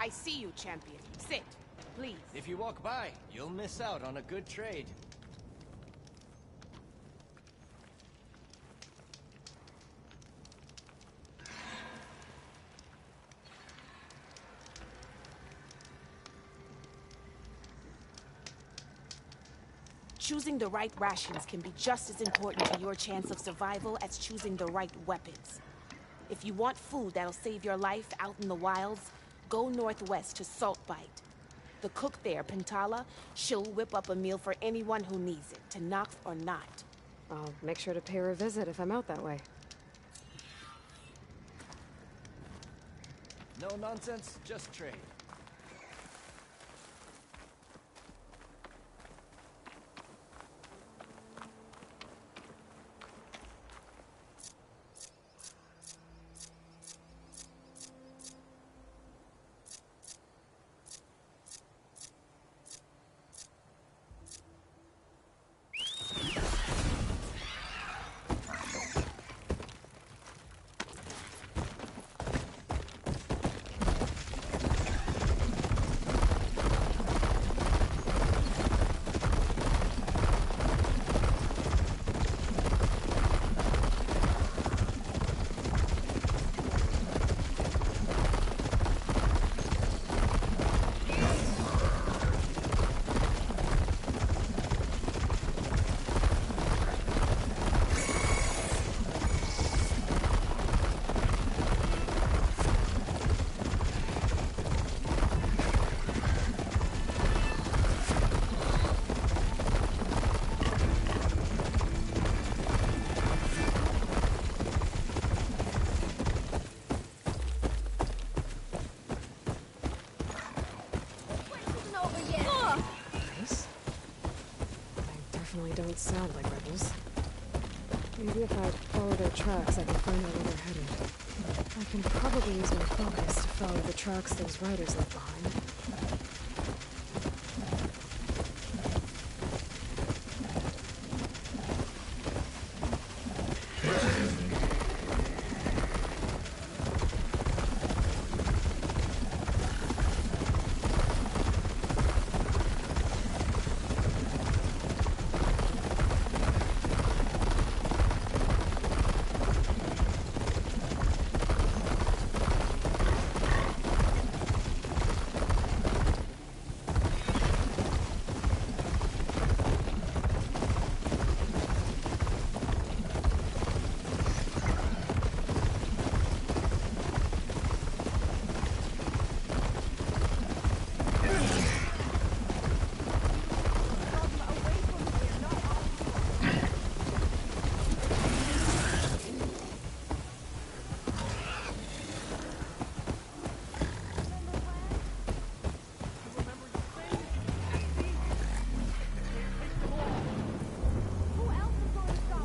I see you, champion. Sit, please. If you walk by, you'll miss out on a good trade. Choosing the right rations can be just as important to your chance of survival as choosing the right weapons. If you want food that'll save your life out in the wilds, go northwest to Saltbite. The cook there, Pintala, she'll whip up a meal for anyone who needs it, to knock or not. I'll make sure to pay her a visit if I'm out that way. No nonsense, just trade. Don't sound like rebels. Maybe if I follow their tracks, I can find out where they're headed. I can probably use my focus to follow the tracks those riders left behind.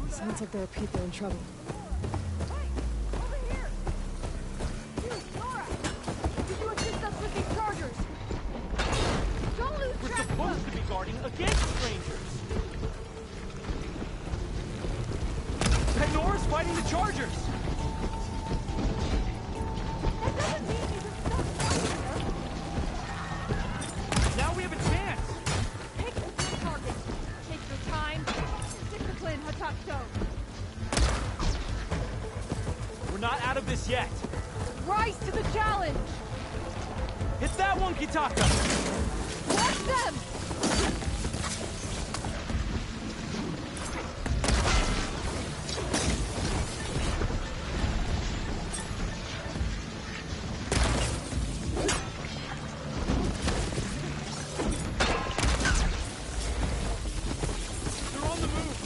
Sounds like there are people in trouble. Hey! Over here! You, Laura! Did you assist us with these chargers? Don't lose We're track of supposed them! to be guarding against strangers! Penora's fighting the chargers! That doesn't mean you just stop fighting them! Now we have a chance! Pick a good target. Take your time. Discipline, Hatakto. We're not out of this yet! Rise to the challenge! Hit that one, Kitaka! Watch them! They're on the move!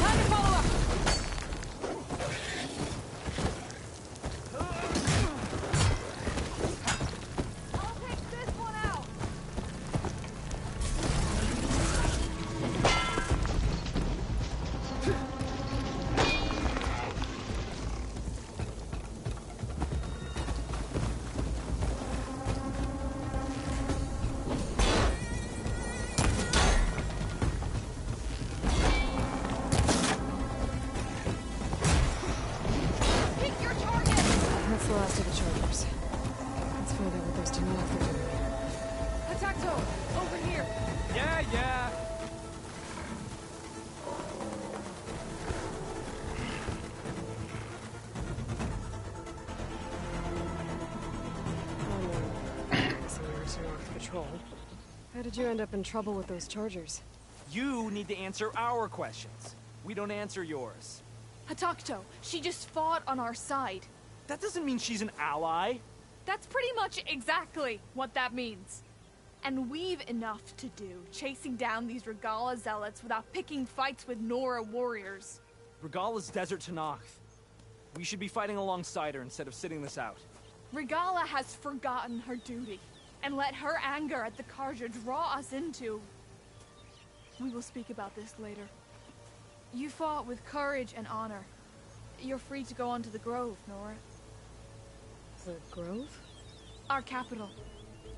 Time to follow up! control. How did you end up in trouble with those chargers? You need to answer our questions. We don't answer yours. Hatakto, she just fought on our side. That doesn't mean she's an ally. That's pretty much exactly what that means. And we've enough to do chasing down these Regala zealots without picking fights with Nora warriors. Regala's desert Tanakh. We should be fighting alongside her instead of sitting this out. Regala has forgotten her duty and let her anger at the Karja draw us into... We will speak about this later. You fought with courage and honor. You're free to go on to the Grove, Nora. The Grove? Our capital.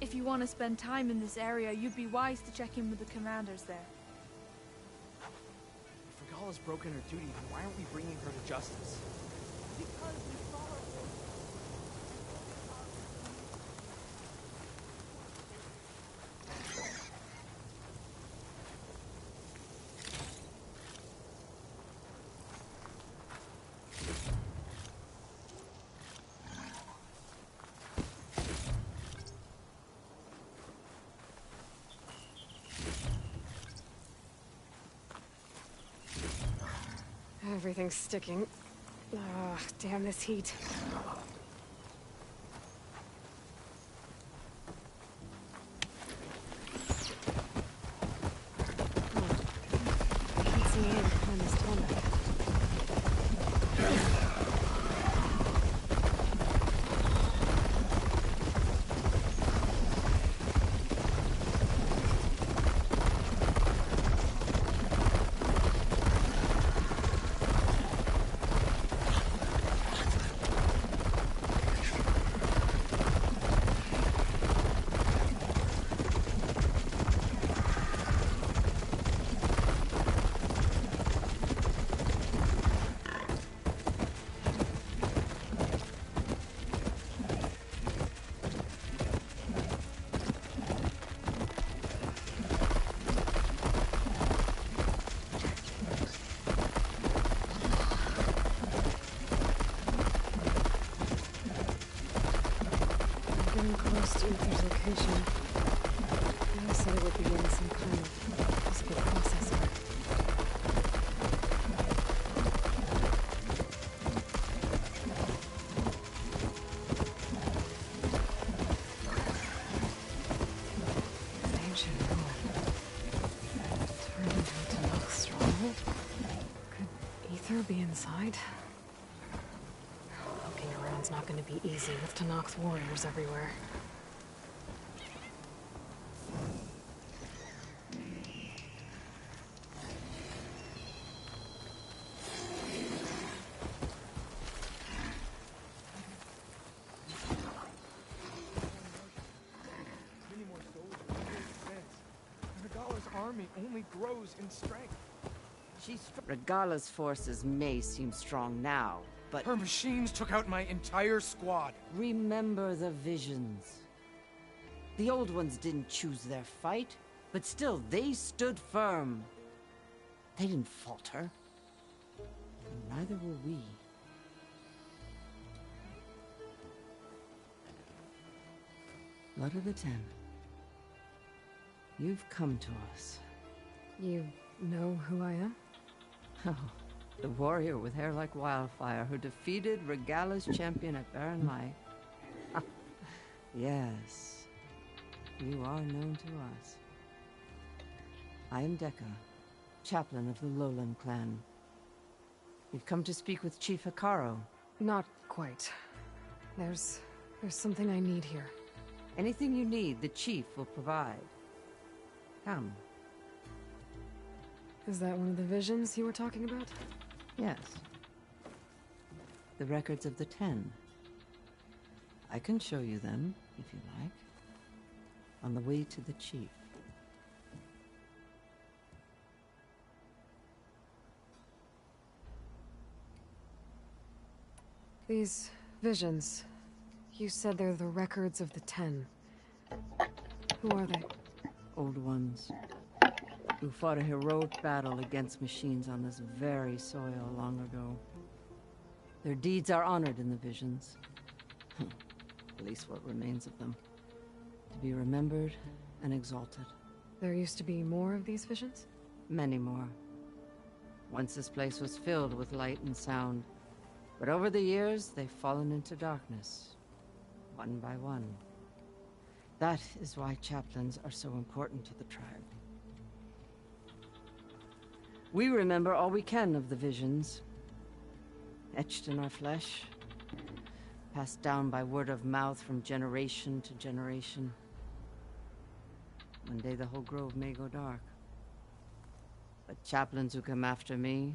If you want to spend time in this area, you'd be wise to check in with the commanders there. If Regala's broken her duty, then why aren't we bringing her to justice? Because we follow... Everything's sticking. Ugh, damn this heat. Can't see anything behind this tarmac. Close to Ether's location. I said it would be in some kind of physical processor. An ancient ruin. Turned into a Tanakh stronghold? Could Ether be inside? Looking around's not going to be easy with Tanakh's warriors everywhere. Many more soldiers in defense. Regala's army only grows in strength. Regala's forces may seem strong now, but Her machines took out my entire squad. remember the visions. The old ones didn't choose their fight, but still they stood firm. They didn't falter. And neither will we. Blood of the Ten. You've come to us. You know who I am? Oh, the warrior with hair like wildfire who defeated Regala's champion at Barren Light. Yes, you are known to us. I am Dekka, chaplain of the Lowland clan. We've come to speak with Chief Hikaru. Not quite. There's something I need here. Anything you need, the chief will provide. Come. Is that one of the visions you were talking about? Yes. The records of the 10. I can show you them, if you like. On the way to the chief. These visions, you said they're the records of the 10. Who are they? Old ones, who fought a heroic battle against machines on this very soil long ago. Their deeds are honored in the visions. At least what remains of them. To be remembered and exalted. There used to be more of these visions? Many more. Once this place was filled with light and sound, but over the years they've fallen into darkness, one by one. That is why chaplains are so important to the tribe. We remember all we can of the visions, etched in our flesh, passed down by word of mouth from generation to generation. One day the whole grove may go dark. But chaplains who come after me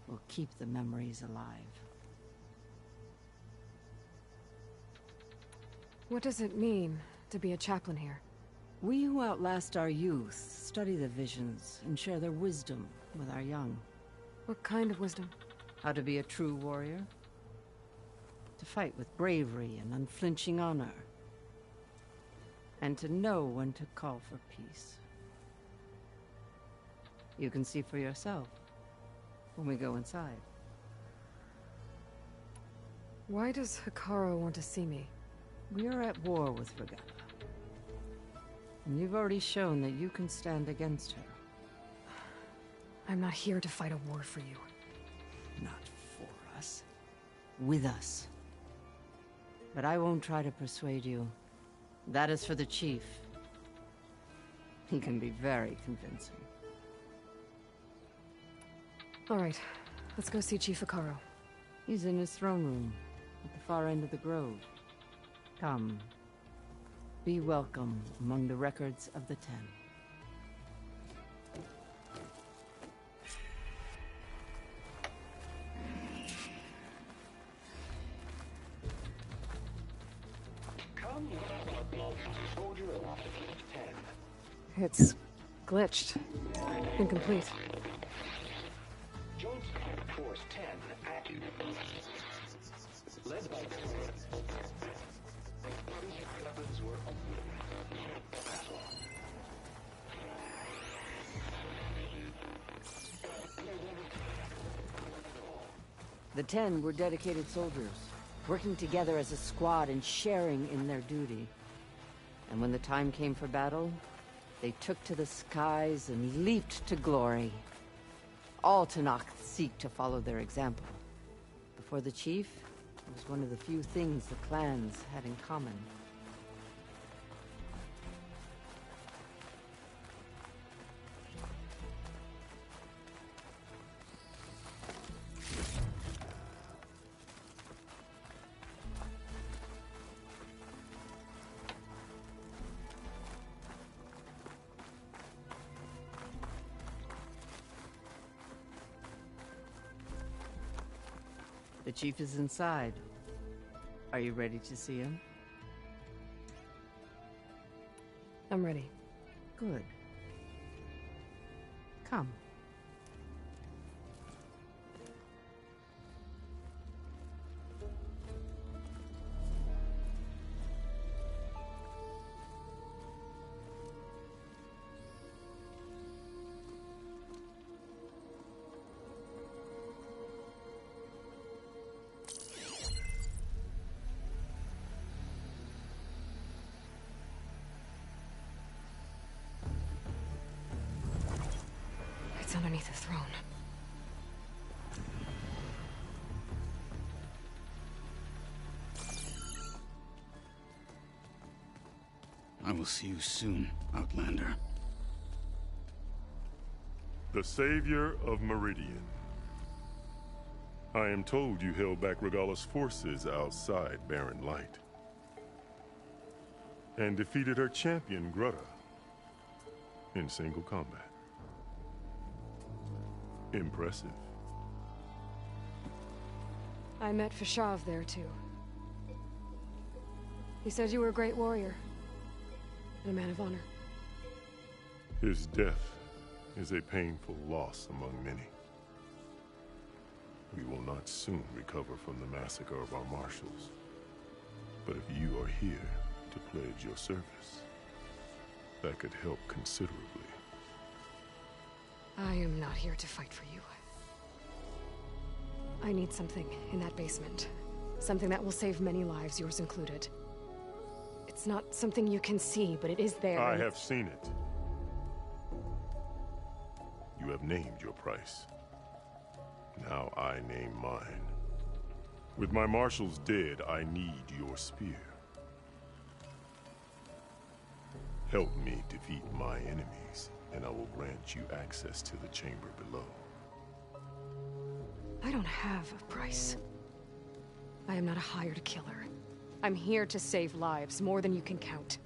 will keep the memories alive. What does it mean to be a chaplain here? We who outlast our youth study the visions and share their wisdom with our young. What kind of wisdom? How to be a true warrior. To fight with bravery and unflinching honor. And to know when to call for peace. You can see for yourself when we go inside. Why does Hikaru want to see me? We are at war with Regala. And you've already shown that you can stand against her. I'm not here to fight a war for you. Not for us. With us. But I won't try to persuade you. That is for the chief. He can be very convincing. All right, let's go see Chief Hikaru. He's in his throne room, at the far end of the grove. Come. Be welcome among the records of the Ten. It's glitched. Incomplete. Joint Force 10 active. Led by weapons were pass on. The 10 were dedicated soldiers, working together as a squad and sharing in their duty. And when the time came for battle, they took to the skies and leaped to glory. All Tanakh seek to follow their example. Before the chief, it was one of the few things the clans had in common. The chief is inside. Are you ready to see him? I'm ready. Good. Come. It's underneath the throne. I will see you soon, Outlander. The Savior of Meridian. I am told you held back Regala's forces outside Barren Light. And defeated her champion, Grutta, in single combat. Impressive. I met Fashav there, too. He said you were a great warrior. And a man of honor. His death is a painful loss among many. We will not soon recover from the massacre of our marshals. But if you are here to pledge your service, that could help considerably. I am not here to fight for you. I need something in that basement. Something that will save many lives, yours included. It's It's not something you can see, but it is there. I have seen it. You have named your price. Now I name mine. With my marshals dead, I need your spear. Help me defeat my enemies, and I will grant you access to the chamber below. I don't have a price. I am not a hired killer. I'm here to save lives, more than you can count.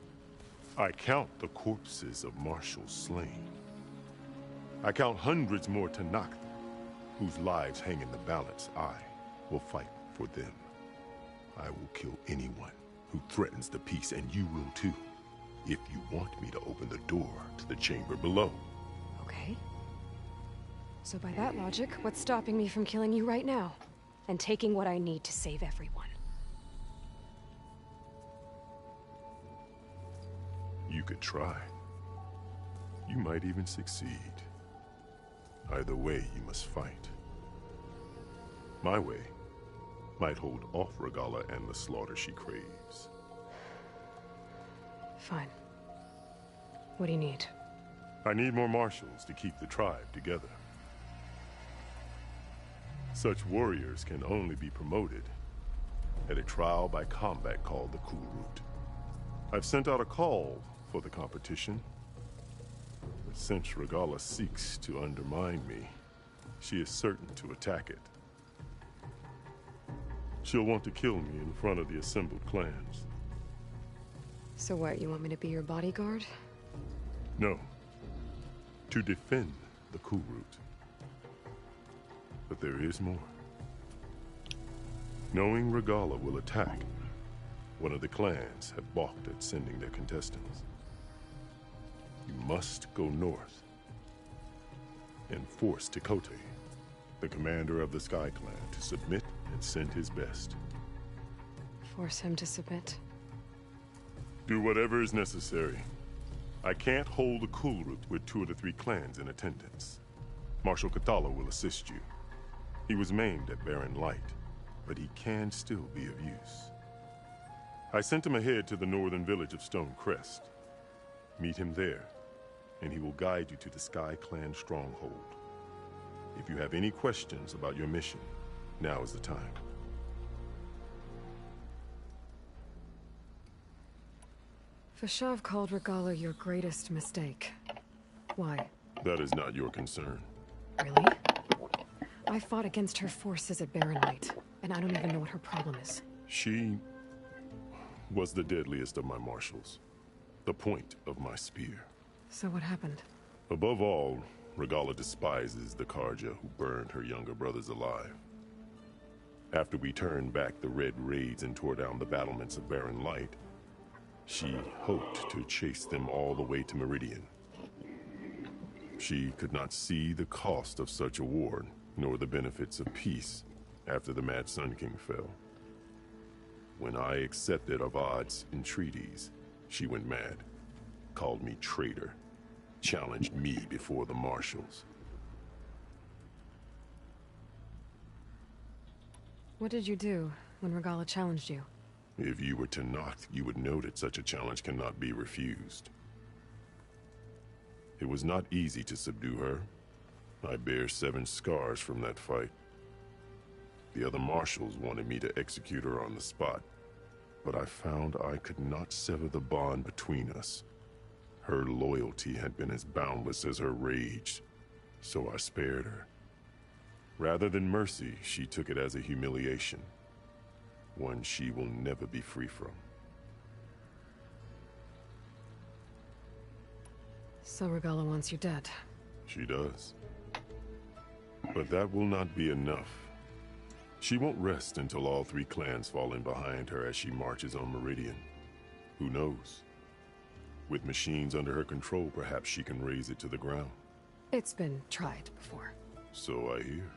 I count the corpses of marshals slain. I count hundreds more Tanakh, whose lives hang in the balance. I will fight for them. I will kill anyone who threatens the peace, and you will too, if you want me to open the door to the chamber below. Okay. So by that logic, what's stopping me from killing you right now? And taking what I need to save everyone? You could try. You might even succeed. Either way, you must fight. My way might hold off Regalla and the slaughter she craves. Fine. What do you need? I need more marshals to keep the tribe together. Such warriors can only be promoted at a trial by combat called the Cool Route. I've sent out a call for the competition. But since Regalla seeks to undermine me, she is certain to attack it. She'll want to kill me in front of the assembled clans. So what, you want me to be your bodyguard? No. To defend the Cool Route. But there is more. Knowing Regalla will attack, one of the clans have balked at sending their contestants. You must go north and force Tekote, the commander of the Sky Clan, to submit and send his best. Force him to submit? Do whatever is necessary. I can't hold the Cool Route with 2 of the 3 clans in attendance. Marshal Cathala will assist you. He was maimed at Barren Light, but he can still be of use. I sent him ahead to the northern village of Stone Crest. Meet him there, and he will guide you to the Sky Clan stronghold. If you have any questions about your mission, now is the time. Fashav called Regalla your greatest mistake. Why? That is not your concern. Really? I fought against her forces at Barren Light, and I don't even know what her problem is. She was the deadliest of my marshals. The point of my spear. So what happened? Above all, Regalla despises the Karja who burned her younger brothers alive. After we turned back the Red Raids and tore down the battlements of Barren Light, she hoped to chase them all the way to Meridian. She could not see the cost of such a war, nor the benefits of peace after the Mad Sun King fell. When I accepted Avad's entreaties, she went mad, called me traitor, challenged me before the marshals. What did you do when Regalla challenged you? If you were Tanakh, you would know that such a challenge cannot be refused. It was not easy to subdue her. I bear 7 scars from that fight. The other marshals wanted me to execute her on the spot, but I found I could not sever the bond between us. Her loyalty had been as boundless as her rage, so I spared her. Rather than mercy, she took it as a humiliation, one she will never be free from. So Regalla wants you dead. She does. But that will not be enough. She won't rest until all 3 clans fall in behind her as she marches on Meridian. Who knows? With machines under her control, perhaps she can raze it to the ground. It's been tried before. So I hear.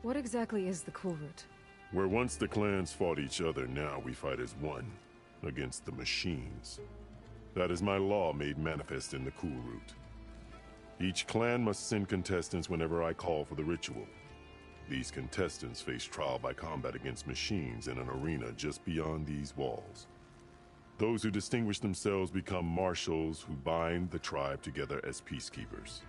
What exactly is the Cool Route? Where once the clans fought each other, now we fight as one, against the machines. That is my law made manifest in the Cool Route. Each clan must send contestants whenever I call for the ritual. These contestants face trial by combat against machines in an arena just beyond these walls. Those who distinguish themselves become marshals who bind the tribe together as peacekeepers.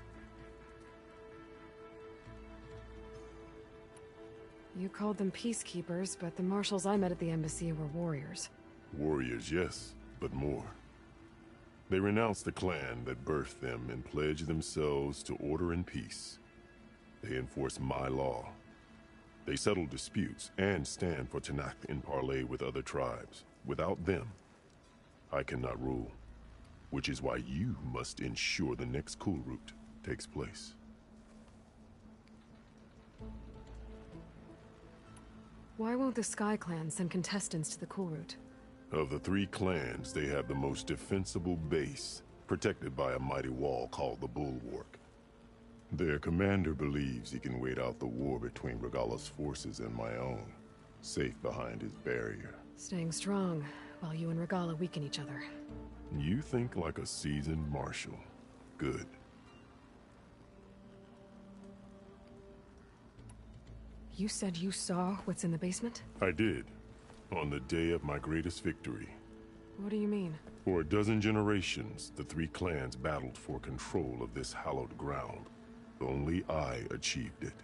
You called them peacekeepers, but the marshals I met at the embassy were warriors. Warriors, yes, but more. They renounce the clan that birthed them and pledge themselves to order and peace. They enforce my law. They settle disputes and stand for Tanakh in parley with other tribes. Without them, I cannot rule, which is why you must ensure the next Kulrut takes place. Why won't the Sky Clan send contestants to the Kulrut? Of the 3 clans, they have the most defensible base, protected by a mighty wall called the Bulwark. Their commander believes he can wait out the war between Regala's forces and my own, safe behind his barrier. Staying strong, while you and Regala weaken each other. You think like a seasoned marshal. Good. You said you saw what's in the basement? I did. On the day of my greatest victory. What do you mean? For a dozen generations, the 3 clans battled for control of this hallowed ground. Only I achieved it.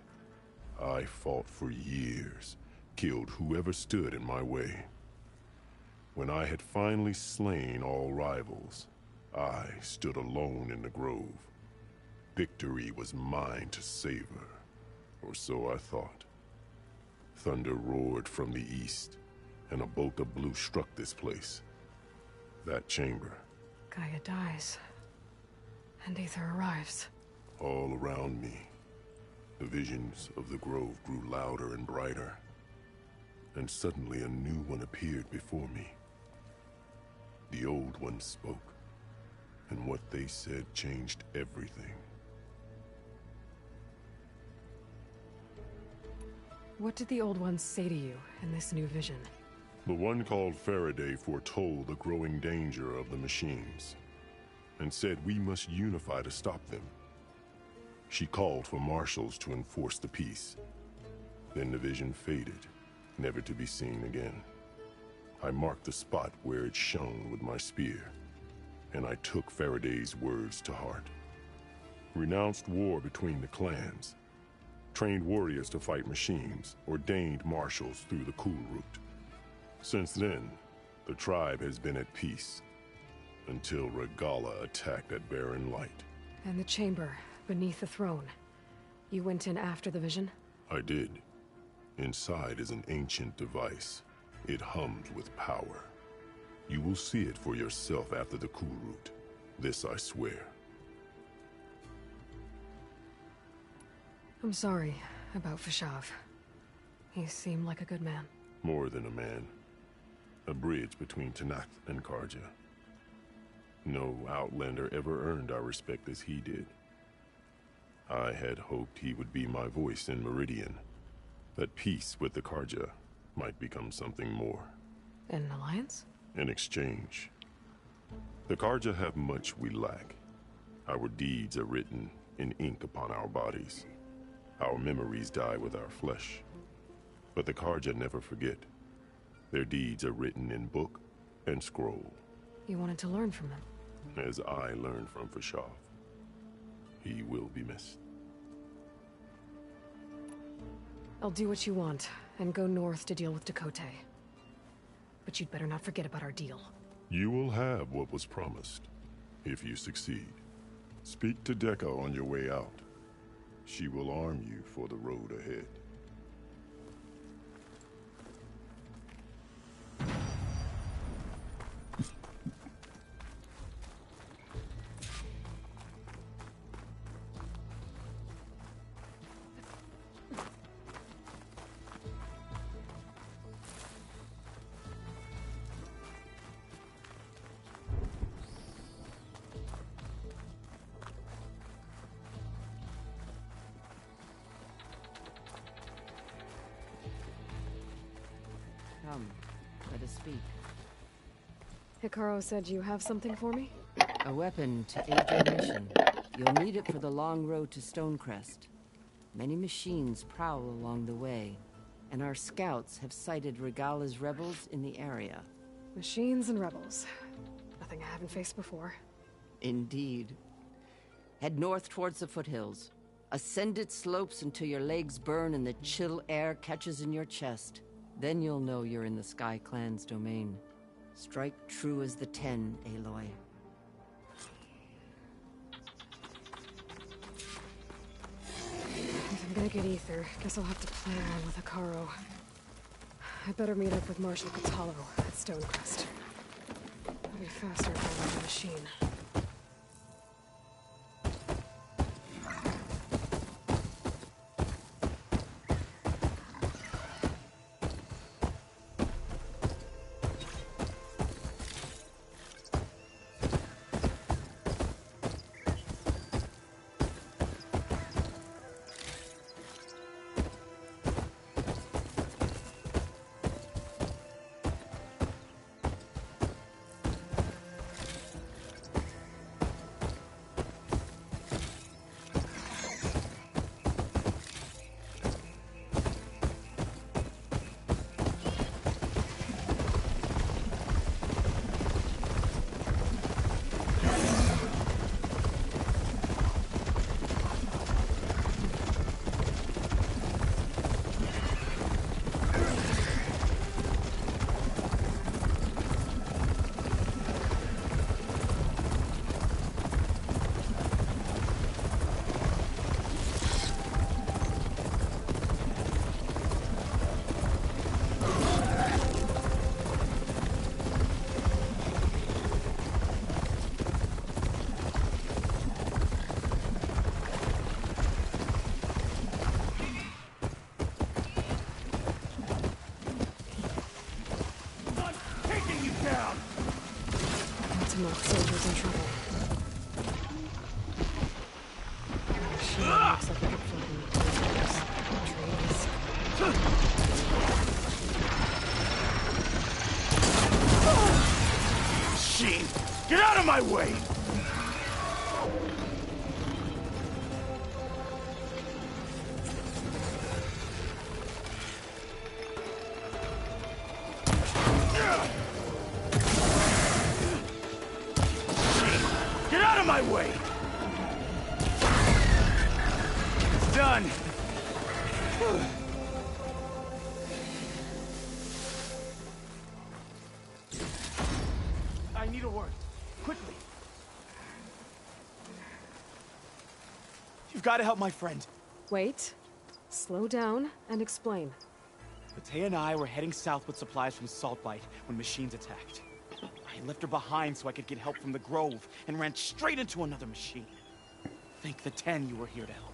I fought for years, killed whoever stood in my way. When I had finally slain all rivals, I stood alone in the grove. Victory was mine to savor, or so I thought. Thunder roared from the east, and a bolt of blue struck this place. That chamber. Gaia dies, and Aether arrives. All around me, the visions of the grove grew louder and brighter, and suddenly a new one appeared before me. The old one spoke, and what they said changed everything. What did the old ones say to you in this new vision? The one called Faraday foretold the growing danger of the machines, and said we must unify to stop them. She called for marshals to enforce the peace. Then the vision faded, never to be seen again. I marked the spot where it shone with my spear, and I took Faraday's words to heart. Renounced war between the clans, trained warriors to fight machines, ordained marshals through the Kulrut. Since then, the tribe has been at peace, until Regala attacked at Barren Light. And the chamber, beneath the throne. You went in after the vision? I did. Inside is an ancient device. It hummed with power. You will see it for yourself after the Kulrut. This I swear. I'm sorry about Fashav. He seemed like a good man. More than a man. A bridge between Tanakh and Karja. No Outlander ever earned our respect as he did. I had hoped he would be my voice in Meridian. That peace with the Karja might become something more. An alliance? An exchange. The Karja have much we lack. Our deeds are written in ink upon our bodies. Our memories die with our flesh. But the Karja never forget. Their deeds are written in book and scroll. You wanted to learn from them? As I learned from Fashav. He will be missed. I'll do what you want, and go north to deal with Dakota. But you'd better not forget about our deal. You will have what was promised, if you succeed. Speak to Dekka on your way out. She will arm you for the road ahead. Come, let us speak. Hikaru said you have something for me? A weapon to aid your mission. You'll need it for the long road to Stonecrest. Many machines prowl along the way, and our scouts have sighted Regala's rebels in the area. Machines and rebels. Nothing I haven't faced before. Indeed. Head north towards the foothills. Ascend its slopes until your legs burn and the chill air catches in your chest. Then you'll know you're in the Sky Clan's domain. Strike true as the 10, Aloy. If I'm gonna get ether, guess I'll have to play around with Akaro. I better meet up with Marshal Catallo at Stonecrest. It'll be faster if I run the machine. Not soldiers in trouble. Machine looks like it could float in trees. Machine! Get out of my way! My way! It's done! I need a word. Quickly. You've got to help my friend. Wait. Slow down and explain. Batea and I were heading south with supplies from Salt Bite when machines attacked. I left her behind so I could get help from the Grove, and ran straight into another machine. Thank the 10 you were here to help.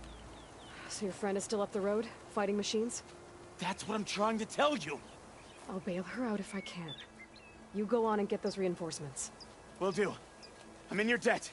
So your friend is still up the road, fighting machines? That's what I'm trying to tell you! I'll bail her out if I can. You go on and get those reinforcements. Will do. I'm in your debt.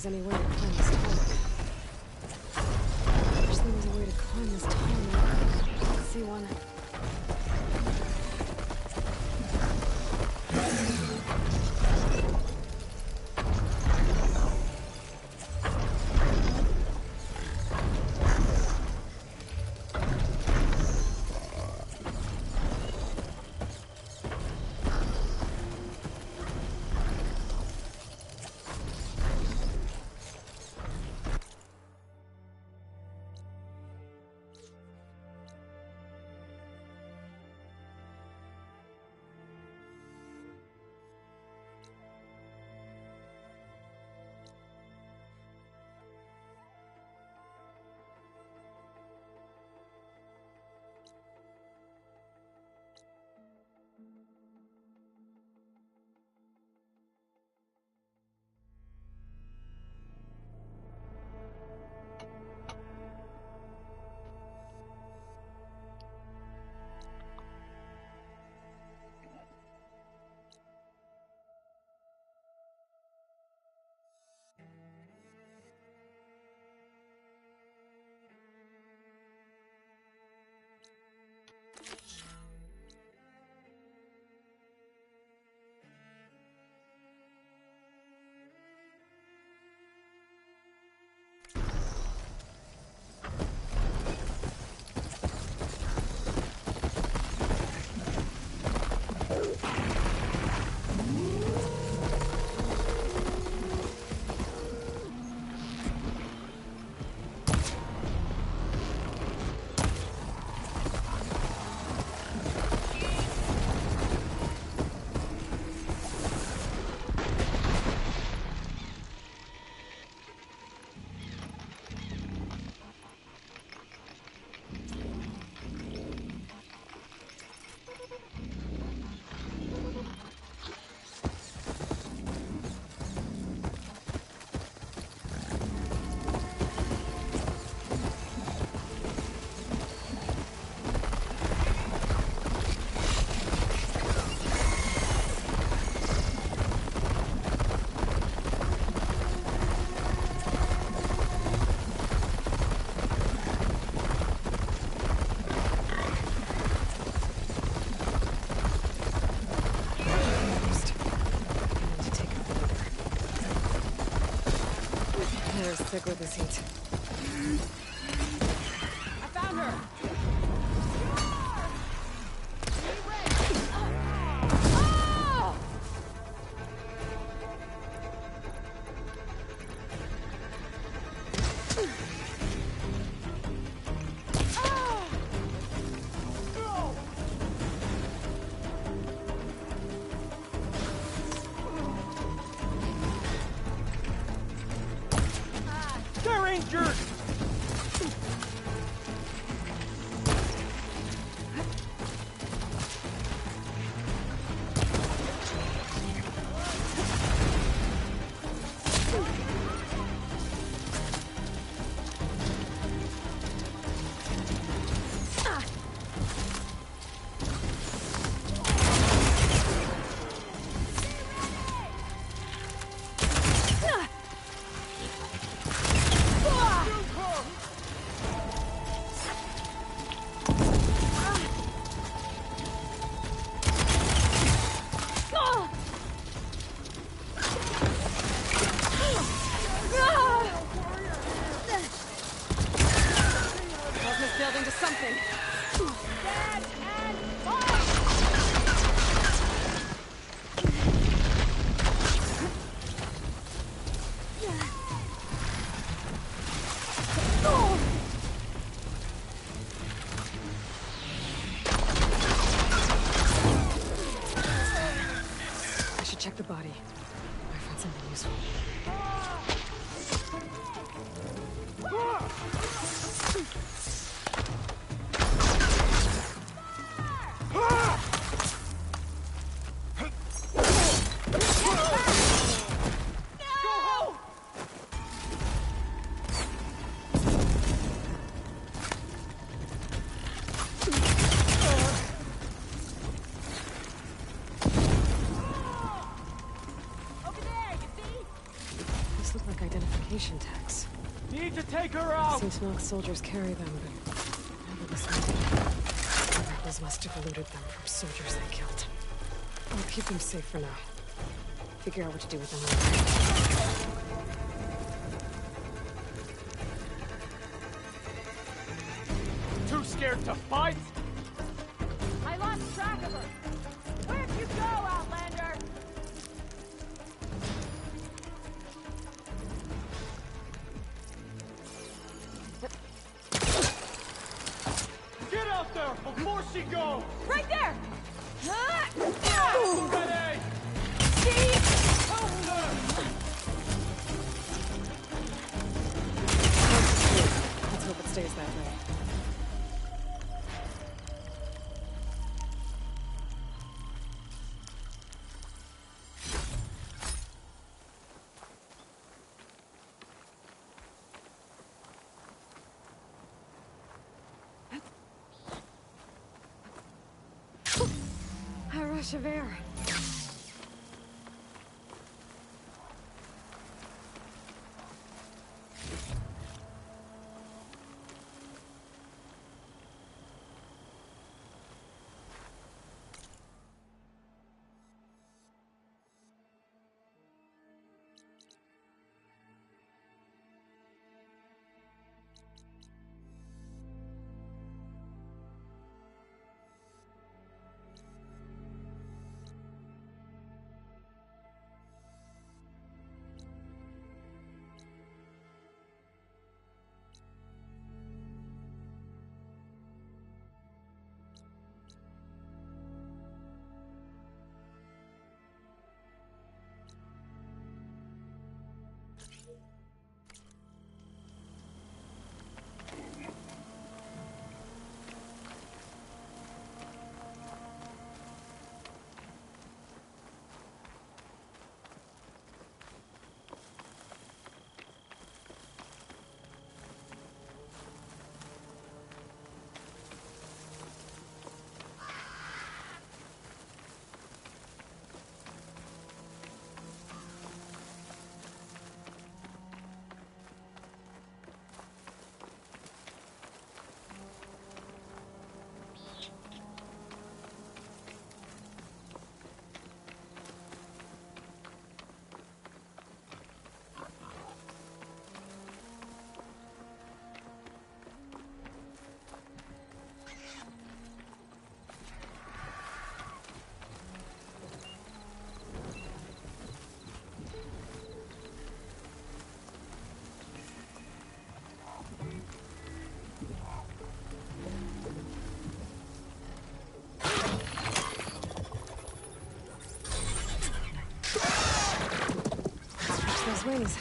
there's any way to climb this tower. I wish there was a way to climb this tower. I don't see one. Sick with this heat. I found her! They're injured! Into something. Stand and fight! I should check the body. I found something useful. These look like identification Need to take her out! St. Knox soldiers carry them, but never this many. The rebels must have looted them from soldiers they killed. I'll keep them safe for now. Figure out what to do with them later. Too scared to fight? I lost track of her. Where'd you go, Outlander? Get out there before she goes! Right there! Ready! Steve! Let's hope it stays that way. A rush of air. Those wings.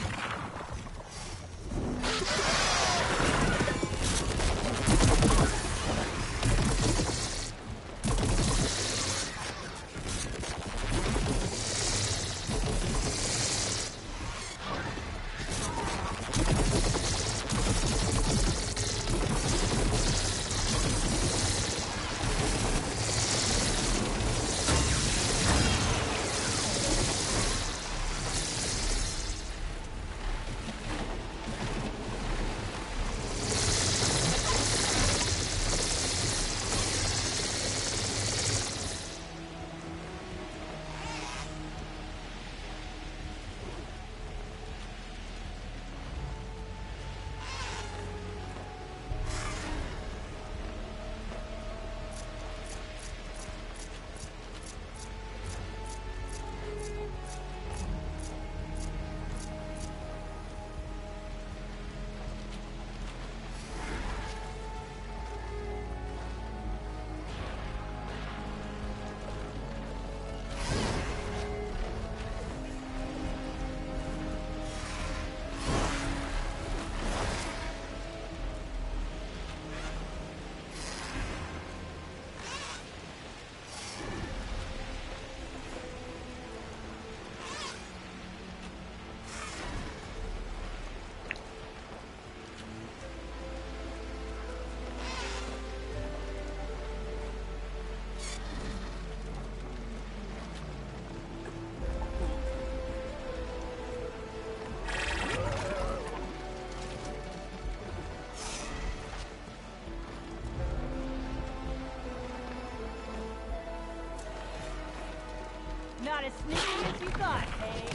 sneaky as you thought, hey?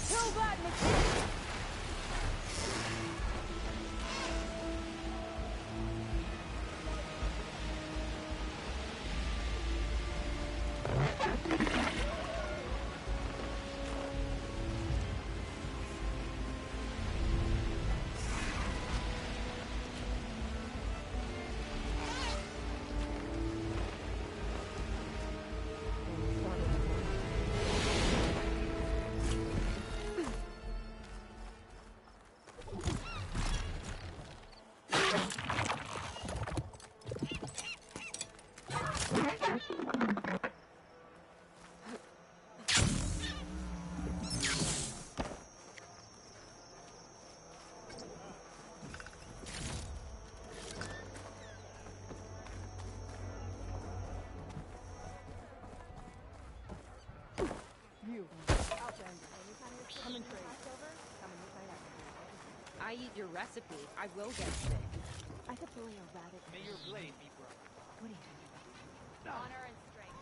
Who got McKinney? I eat your recipe, I will get sick. I could play a rabbit. May your blade be broken. What do you think? Honor and strength.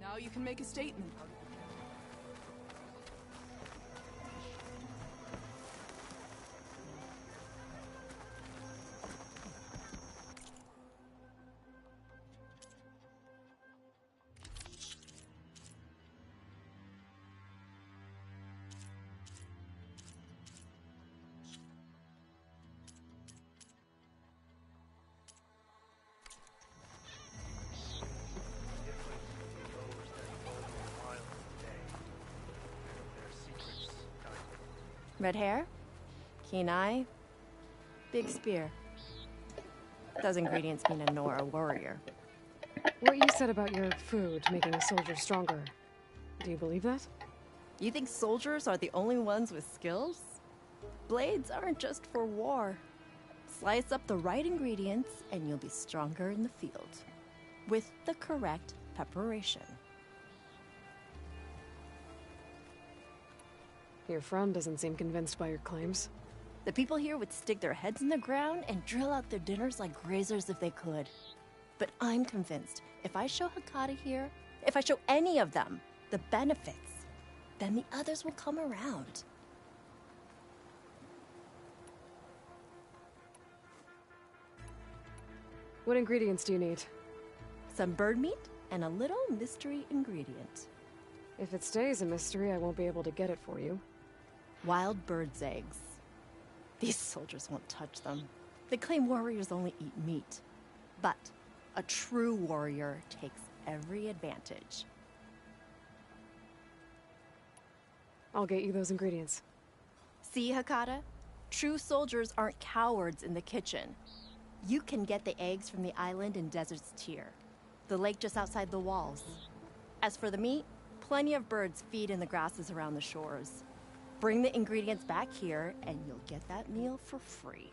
Now you can make a statement. Red hair, keen eye, big spear. Those ingredients mean a Nora warrior. What you said about your food making a soldier stronger, do you believe that? You think soldiers are the only ones with skills? Blades aren't just for war. Slice up the right ingredients and you'll be stronger in the field. With the correct preparation. Your friend doesn't seem convinced by your claims. The people here would stick their heads in the ground and drill out their dinners like grazers if they could. But I'm convinced if I show Hakata here, if I show any of them the benefits, then the others will come around. What ingredients do you need? Some bird meat and a little mystery ingredient. If it stays a mystery, I won't be able to get it for you. Wild bird's eggs. These soldiers won't touch them. They claim warriors only eat meat. But a true warrior takes every advantage. I'll get you those ingredients. See, Hakata? True soldiers aren't cowards in the kitchen. You can get the eggs from the island in Desert's Tier, the lake just outside the walls. As for the meat, plenty of birds feed in the grasses around the shores. Bring the ingredients back here, and you'll get that meal for free.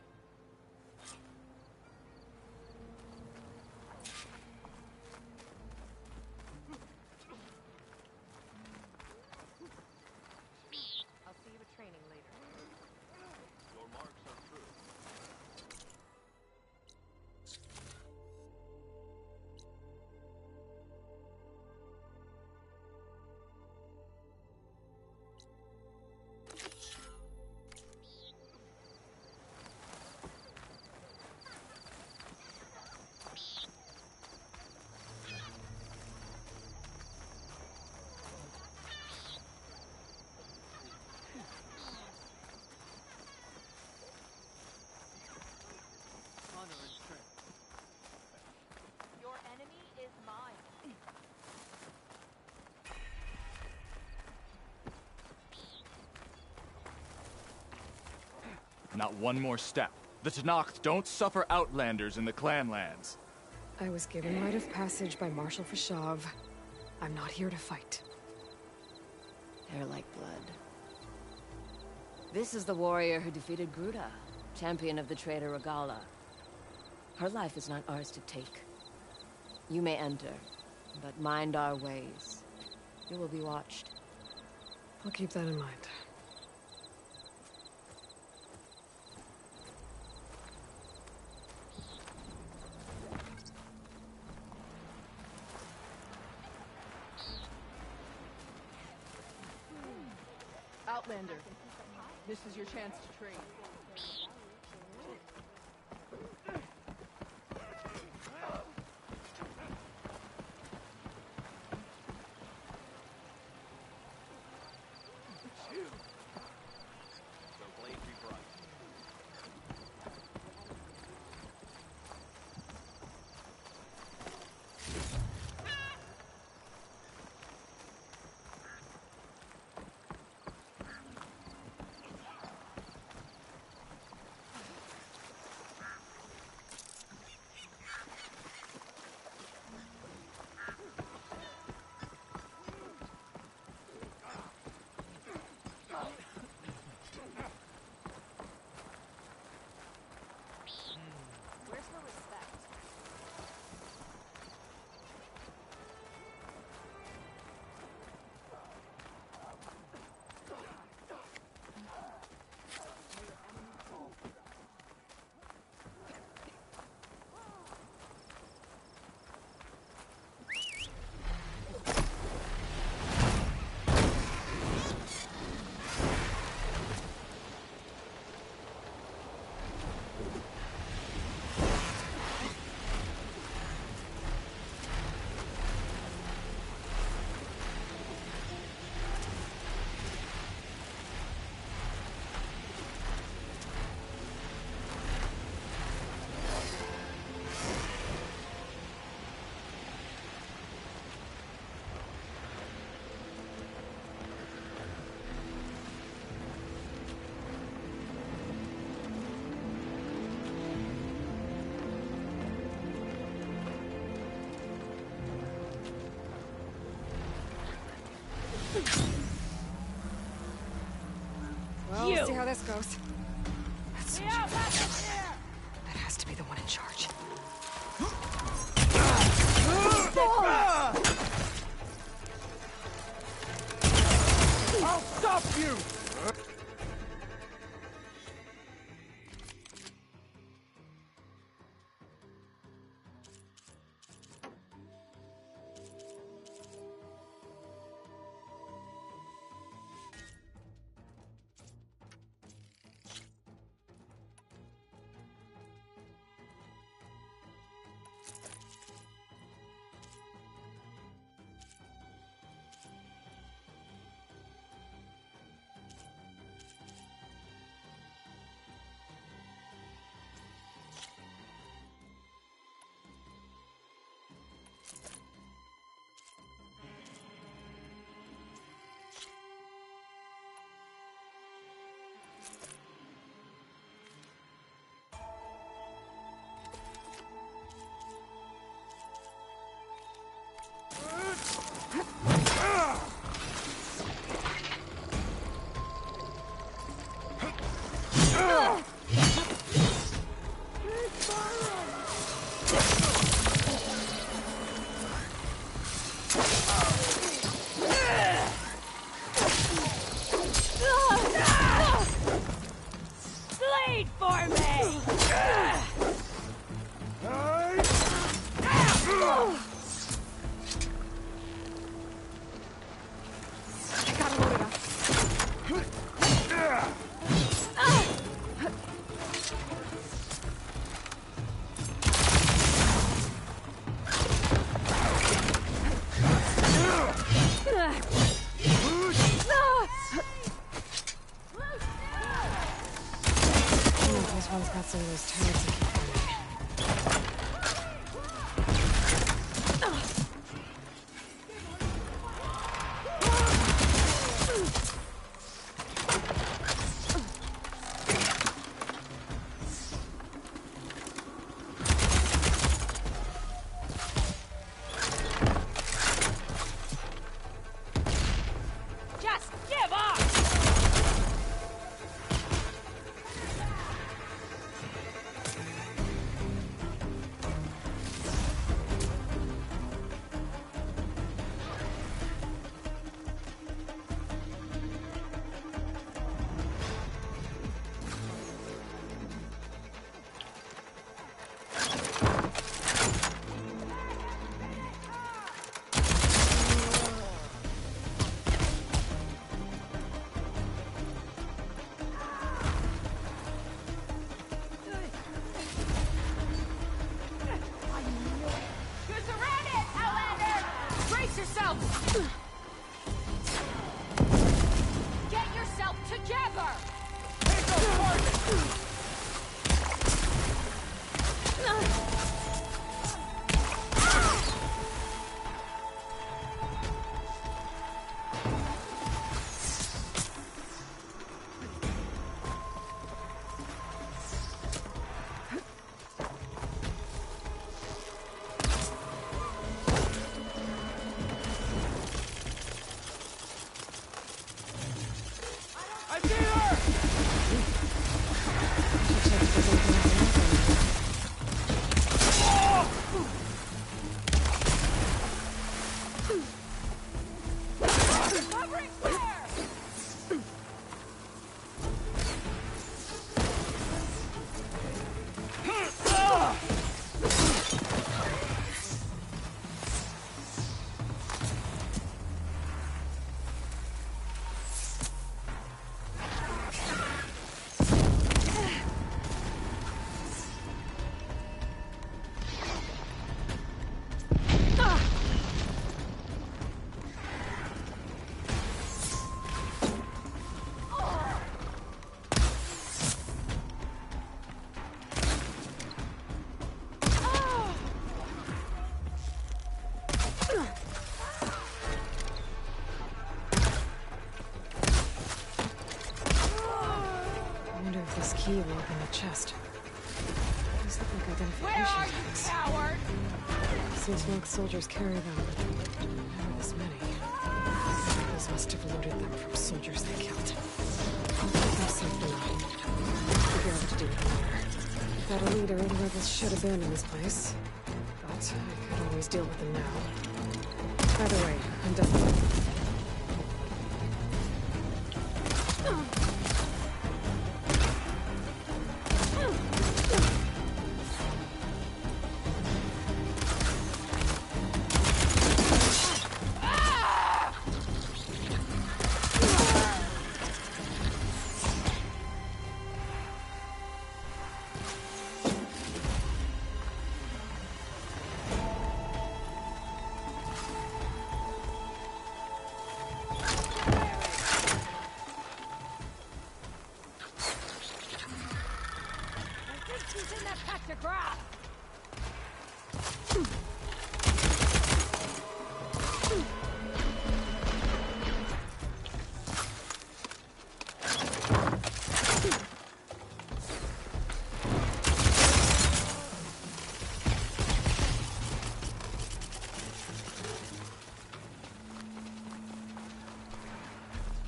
I'll see you at training later. Your marks are true. Honor and strength. Your enemy is mine. Not one more step. The Tenakth don't suffer outlanders in the clanlands. I was given right of passage by Marshal Fashav. I'm not here to fight. Hair like blood. This is the warrior who defeated Gruda, champion of the traitor Regala. Her life is not ours to take. You may enter, but mind our ways. You will be watched. I'll keep that in mind. Outlander, this is your chance to trade. So blade be bright. Where's her respect? Well, we'll see how this goes. That has to be the one in charge. I'll stop you! for me! I gotta load it up. This one's got some of those turrets that keep coming. Just give up! You're surrounded, Outlander! Brace yourself! Get yourself together! Take those targets! I see her! Check if there's anything I can look at. Covering fire! I wonder if this key will open the chest. These look like Where identification are you, tags. coward? Since monk soldiers carry them, but never this many. Rebels must have looted them from soldiers they killed. I'll keep them safe for now. Figure out what to do with them later. Without a leader, the rebels should abandon this place. But I could always deal with them now. By the way, I'm done. He's in that patch of grass!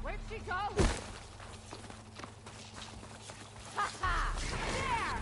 Where'd she go? Ha ha! There!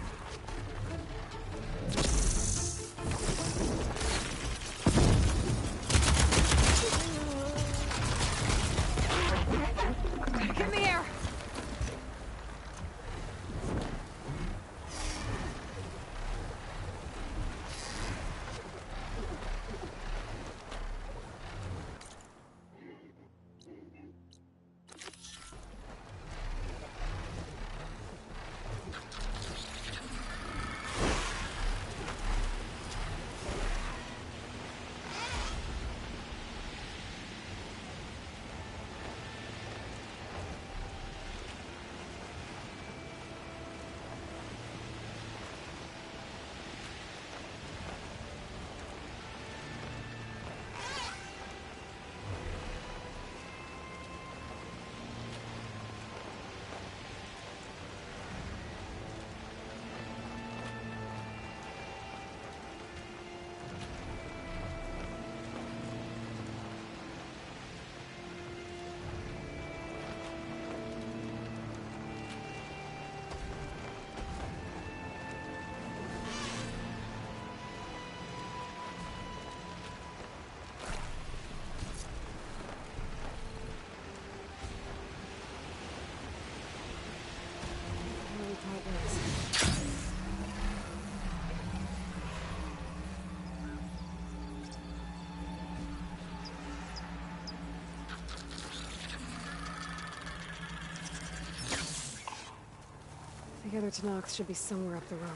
The other Tanakh should be somewhere up the road.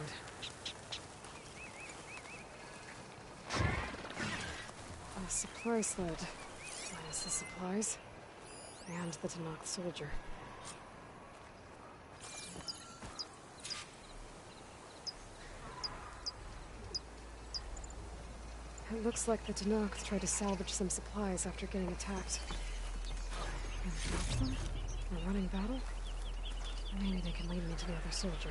A supply sled. Minus the supplies. And the Tanakh soldier. It looks like the Tanakh tried to salvage some supplies after getting attacked. And dropped them? In a running battle? Maybe they can lead me to the other soldier.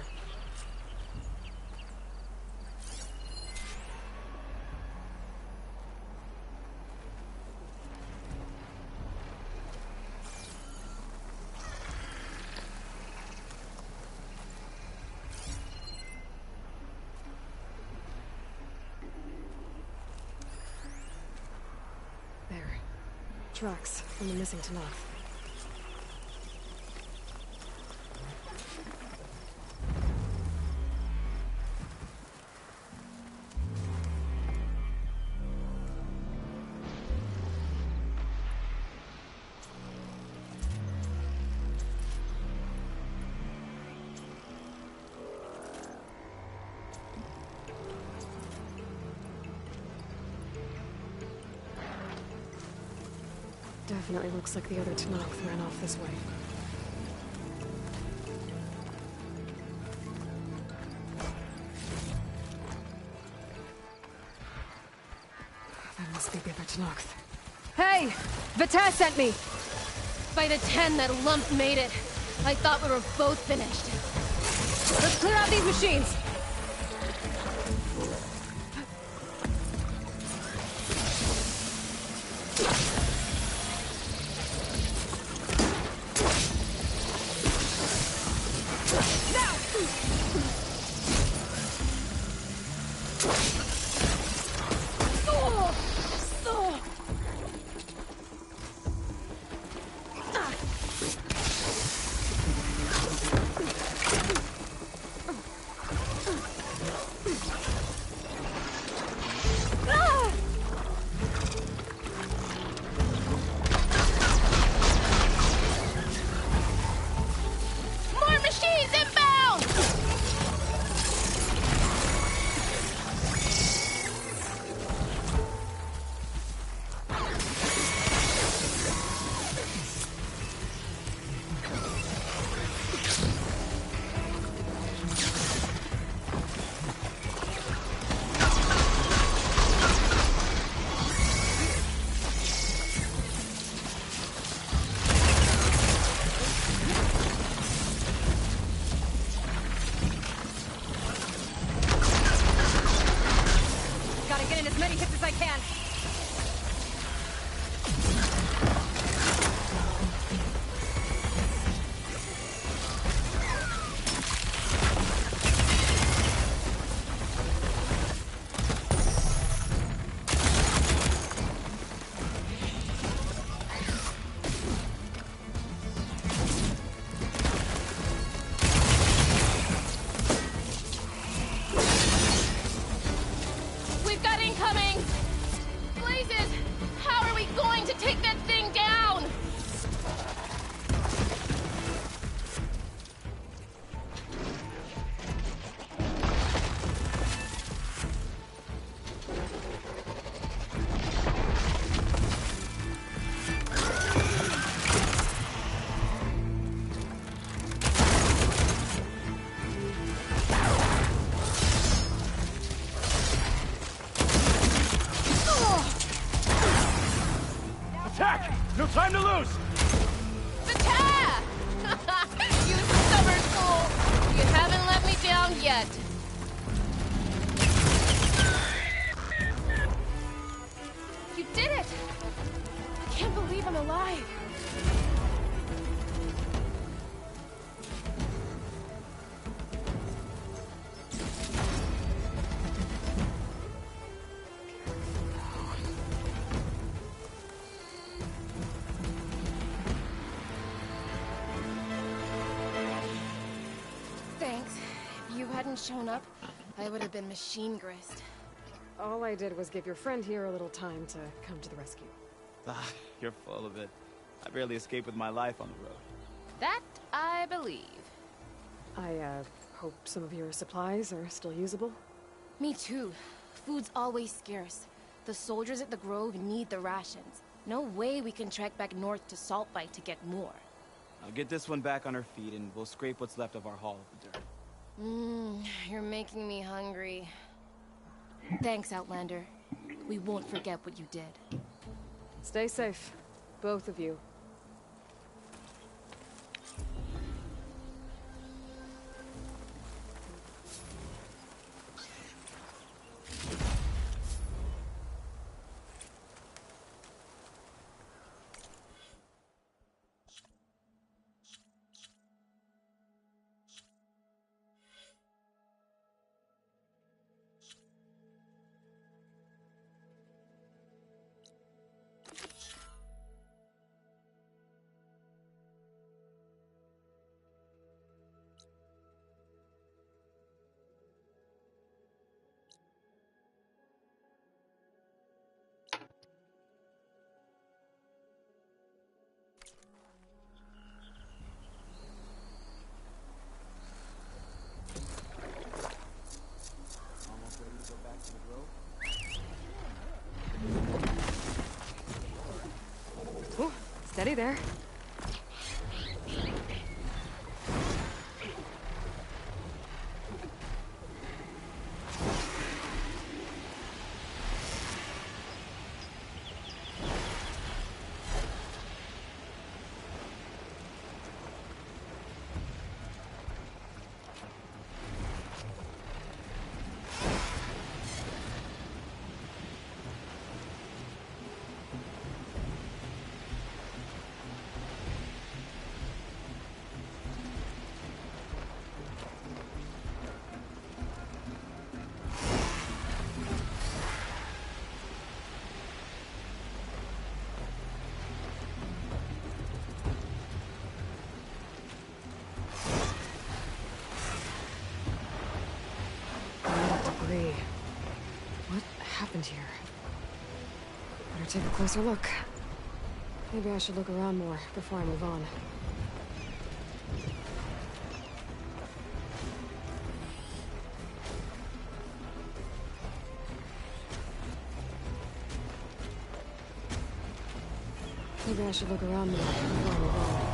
There. Tracks from the missing Tanakh. Definitely looks like the other Tanakh ran off this way. That must be the other Tanakh. Hey! Vita sent me! By the 10, that lump made it. I thought we were both finished. Let's clear out these machines! No time to lose! Vita! You stubborn fool! You haven't let me down yet. You did it! I can't believe I'm alive. Thanks. If you hadn't shown up, I would have been machine grist. All I did was give your friend here a little time to come to the rescue. Ah, you're full of it. I barely escaped with my life on the road. That I believe. I Hope some of your supplies are still usable. Me too. Food's always scarce. The soldiers at the Grove need the rations. No way we can trek back north to Saltbite to get more. I'll get this one back on her feet, and we'll scrape what's left of our haul of the dirt. You're making me hungry. Thanks, Outlander. We won't forget what you did. Stay safe, both of you. Almost ready to go back to the Grove? Ooh, steady there. Debris. What happened here? Better take a closer look. Maybe I should look around more before I move on. Maybe I should look around more before I move on.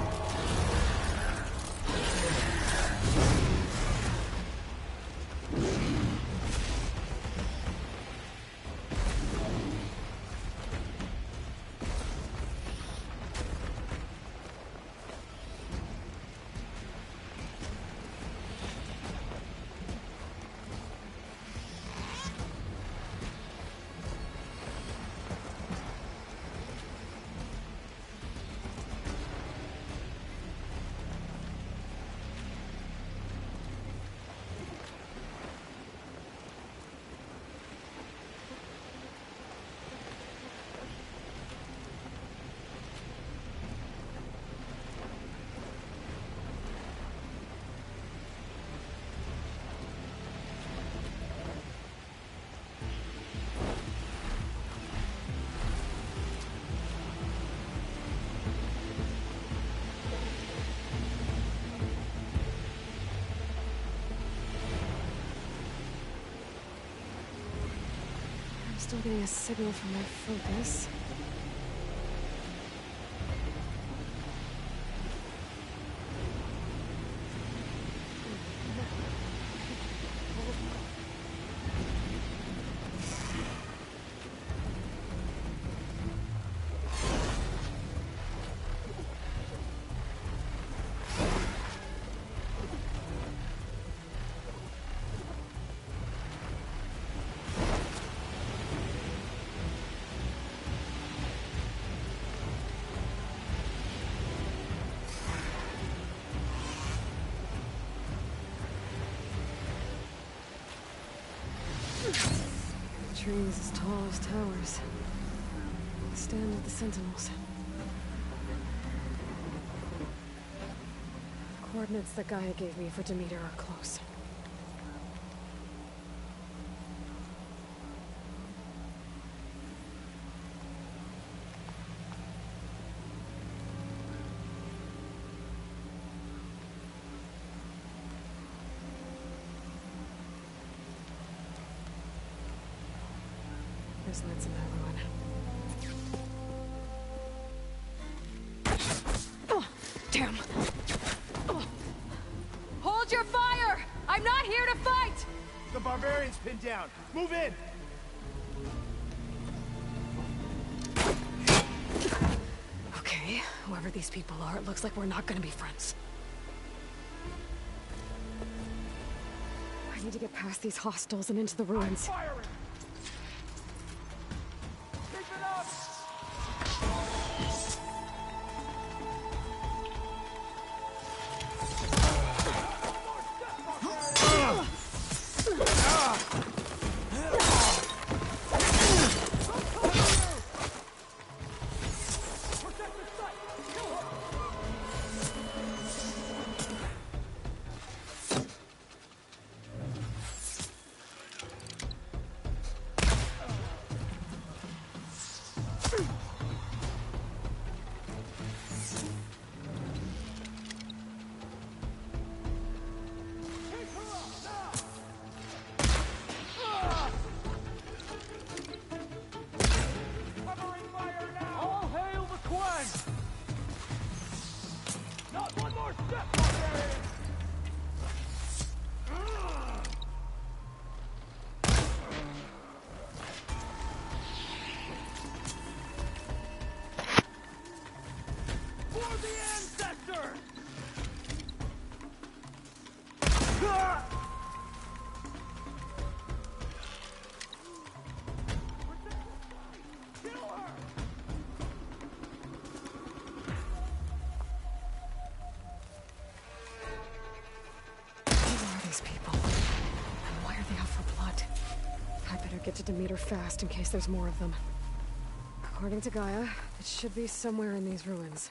Still getting a signal from my focus. Trees as tall as towers. The stand of the Sentinels. The coordinates that Gaia gave me for Demeter are close. there's lights in that ruin. Oh, damn. Oh. Hold your fire! I'm not here to fight! The barbarian's pinned down. Move in! Okay, whoever these people are, it looks like we're not gonna be friends. I need to get past these hostels and into the ruins. Firing! Keep it up! All hail the Quen! Not one more step, barbarian! For the ancestors! Kill her! Who are these people? And why are they out for blood? I better get to Demeter fast in case there's more of them. According to Gaia, it should be somewhere in these ruins.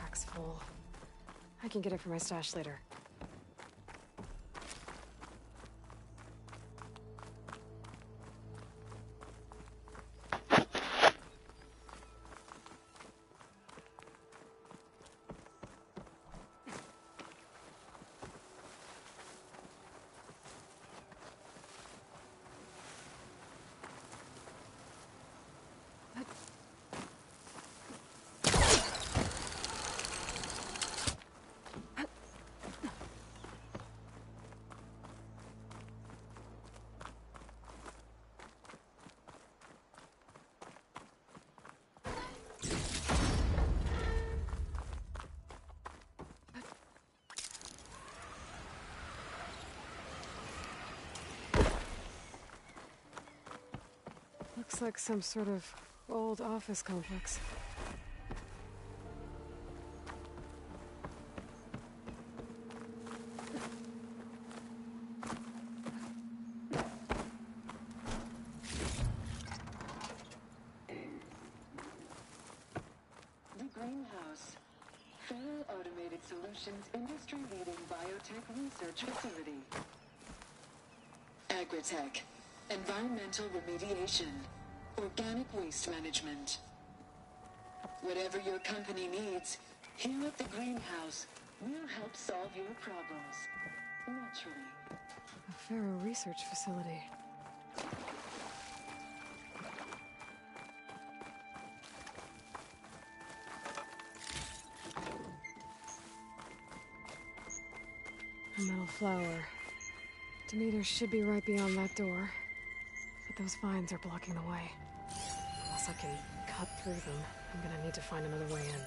Pack's full. I can get it for my stash later. Looks like some sort of old office complex. The Greenhouse. Full Automated Solutions industry-leading biotech research facility. Agritech. Environmental remediation. Organic waste management. Whatever your company needs, here at the Greenhouse, we'll help solve your problems. Naturally. A Pharaoh research facility. A metal flower. Demeters should be right beyond that door. But those vines are blocking the way. Unless I can cut through them, I'm gonna need to find another way in.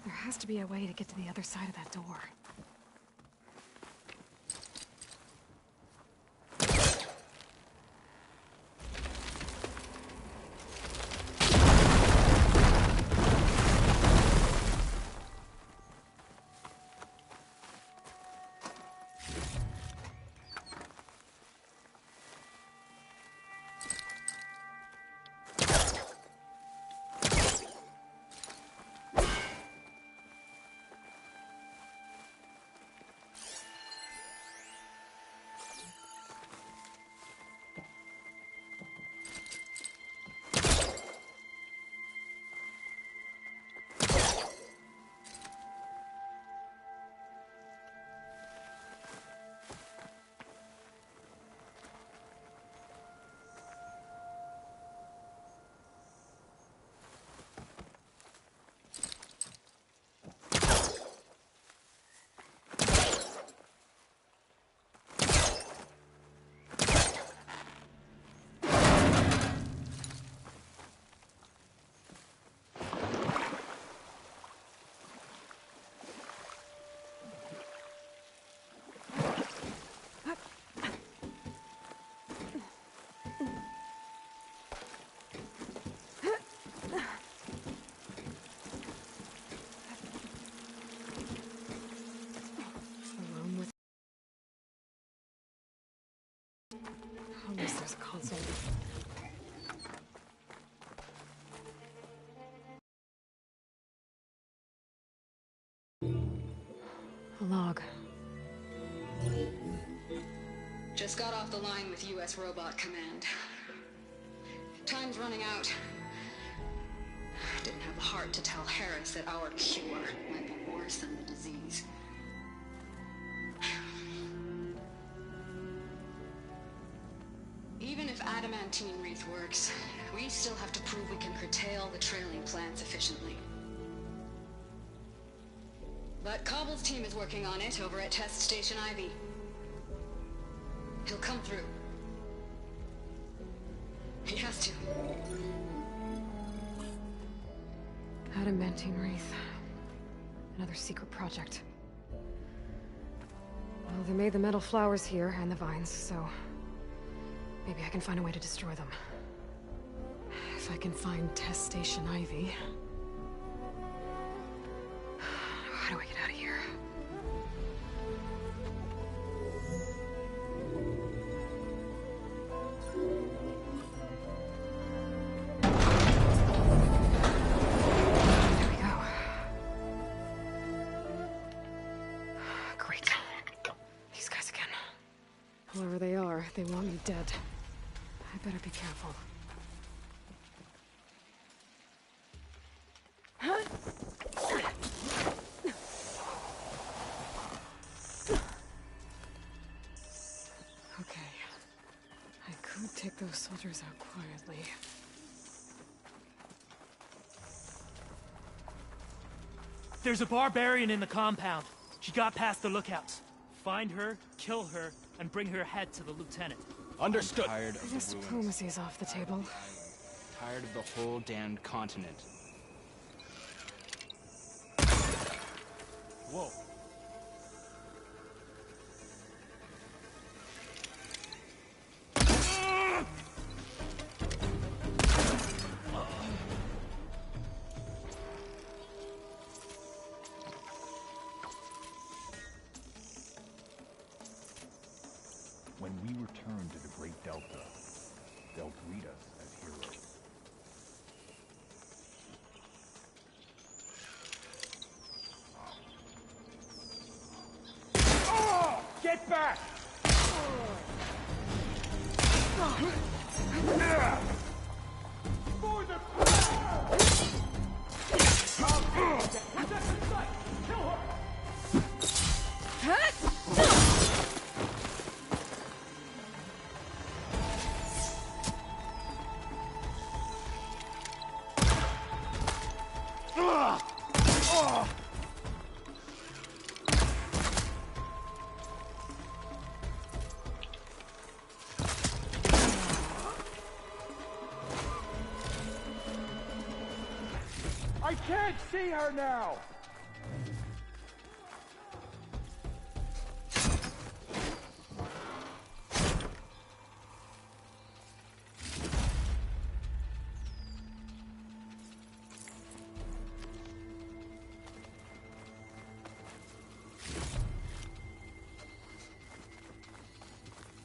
There has to be a way to get to the other side of that door. At least there's a console. A log. Just got off the line with U.S. Robot Command. Time's running out. Didn't have the heart to tell Harris that our cure might be worse than the disease. Even if adamantine wreath works, we still have to prove we can curtail the trailing plants efficiently. But Cobble's team is working on it over at Test Station Ivy. He'll come through. He has to. Adamantine wreath. Another secret project. Well, they made the metal flowers here and the vines, so maybe I can find a way to destroy them. If I can find Test Station Ivy. How do I get out of here? There we go. Great. These guys again. Whoever they are, they want me dead. I better be careful. Okay. I could take those soldiers out quietly. There's a barbarian in the compound. She got past the lookouts. Find her, kill her, and bring her head to the lieutenant. Understood. I guess diplomacy's off the table. Tired of the whole damned continent. Whoa. Fight back! For the I can't see her now!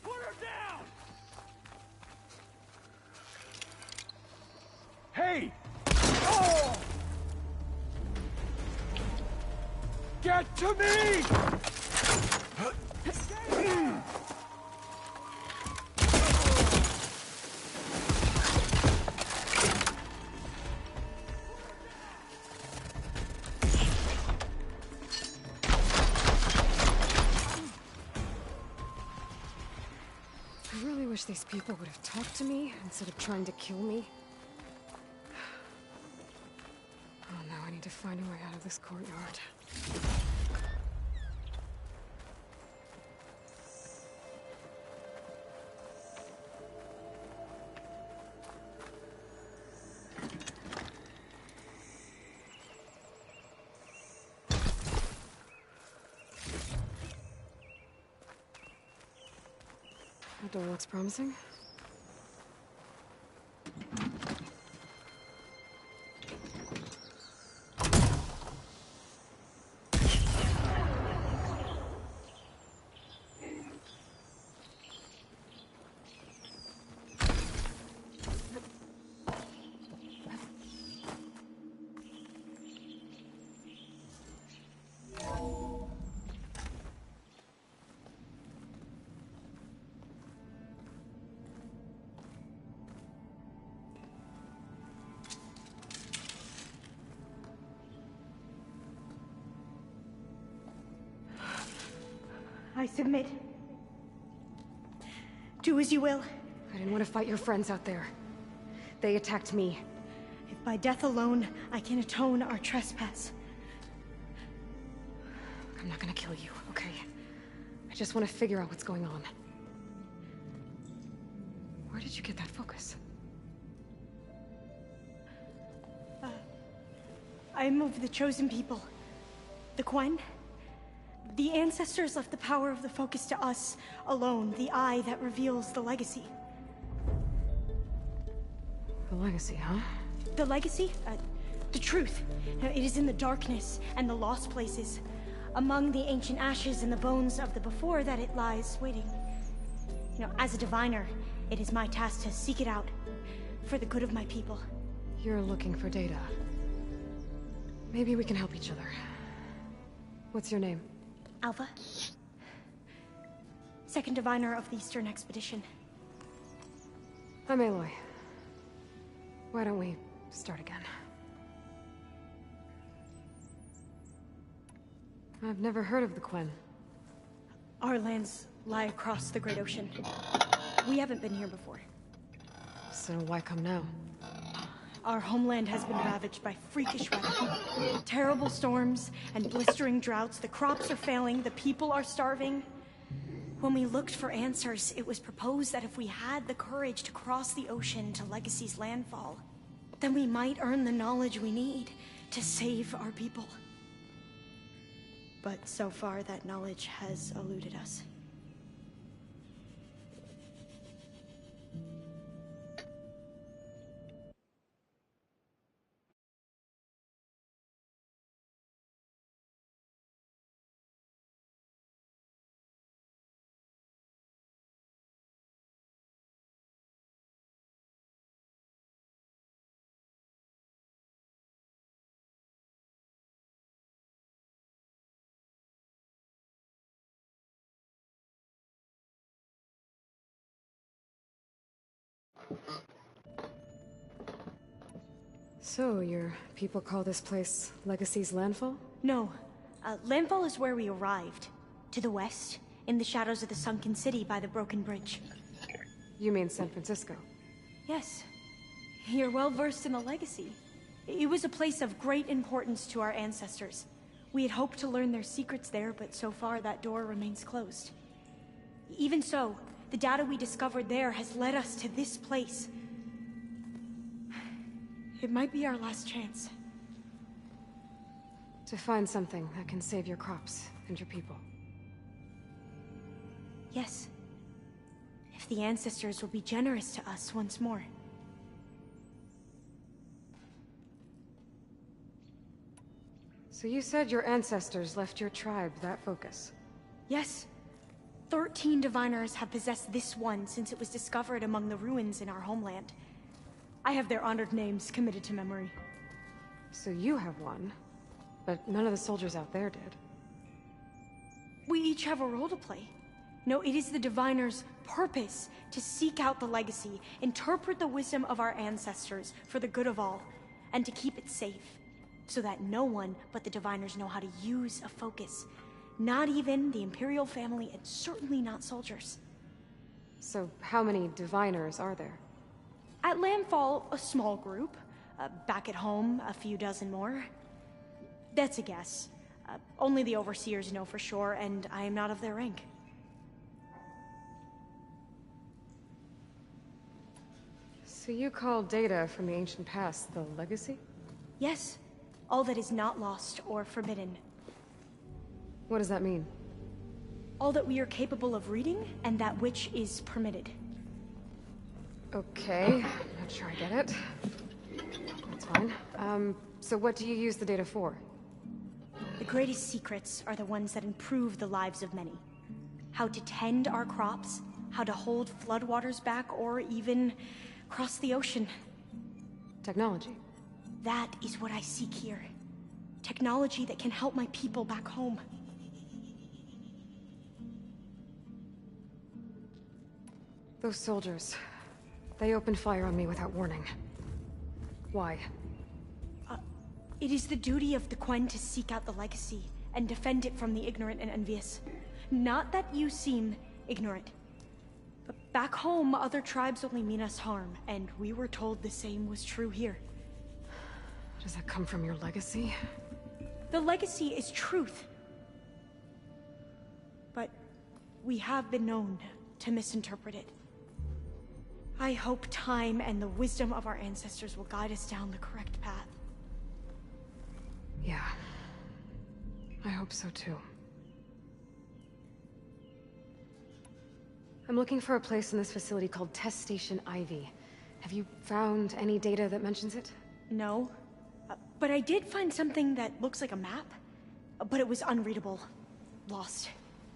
Put her down! Hey! Oh! Get to me! I really wish these people would have talked to me instead of trying to kill me. Oh, now I need to find a way out of this courtyard. That door looks promising. I submit. Do as you will. I didn't want to fight your friends out there. They attacked me. If by death alone I can atone our trespass. I'm not gonna kill you, okay? I just want to figure out what's going on. Where did you get that focus? I'm of the chosen people. The Quen. The ancestors left the power of the focus to us alone, the eye that reveals the legacy. The legacy, huh? The legacy? The truth. It is in the darkness and the lost places. Among the ancient ashes and the bones of the before that it lies waiting. As a diviner, it is my task to seek it out. For the good of my people. You're looking for data. Maybe we can help each other. What's your name? Alpha. Second diviner of the Eastern Expedition. I'm Aloy. Why don't we start again? I've never heard of the Quen. Our lands lie across the Great Ocean. We haven't been here before. So why come now? Our homeland has been ravaged by freakish weather. Terrible storms and blistering droughts. The crops are failing, the people are starving. When we looked for answers, it was proposed that if we had the courage to cross the ocean to Legacy's landfall, then we might earn the knowledge we need to save our people. But so far, that knowledge has eluded us. So, your people call this place Legacy's Landfall? No. Landfall is where we arrived. To the west, in the shadows of the sunken city by the broken bridge. You mean San Francisco? Yes. You're well versed in the Legacy. It was a place of great importance to our ancestors. We had hoped to learn their secrets there, but so far that door remains closed. Even so, the data we discovered there has led us to this place. It might be our last chance. To find something that can save your crops and your people. Yes. If the ancestors will be generous to us once more. So you said your ancestors left your tribe that focus? Yes. 13 diviners have possessed this one since it was discovered among the ruins in our homeland. I have their honored names committed to memory. So you have one, but none of the soldiers out there did. We each have a role to play. No, it is the diviner's purpose to seek out the legacy, interpret the wisdom of our ancestors for the good of all, and to keep it safe, so that no one but the diviners know how to use a focus. Not even the Imperial family, and certainly not soldiers. So how many diviners are there? At Landfall, a small group. Back at home, a few dozen more. That's a guess. Only the overseers know for sure, and I am not of their rank. So you call data from the ancient past the Legacy? Yes. All that is not lost or forbidden. What does that mean? All that we are capable of reading, and that which is permitted. Okay, I'm not sure I get it. That's fine. So what do you use the data for? The greatest secrets are the ones that improve the lives of many. How to tend our crops, how to hold floodwaters back, or even cross the ocean. Technology. That is what I seek here. Technology that can help my people back home. Those soldiers, they opened fire on me without warning. Why? It is the duty of the Quen to seek out the legacy and defend it from the ignorant and envious. Not that you seem ignorant. But back home, other tribes only mean us harm, and we were told the same was true here. Does that come from your legacy? The legacy is truth. But we have been known to misinterpret it. I hope time and the wisdom of our ancestors will guide us down the correct path. Yeah. I hope so too. I'm looking for a place in this facility called Test Station Ivy. Have you found any data that mentions it? No. But I did find something that looks like a map. But it was unreadable. Lost.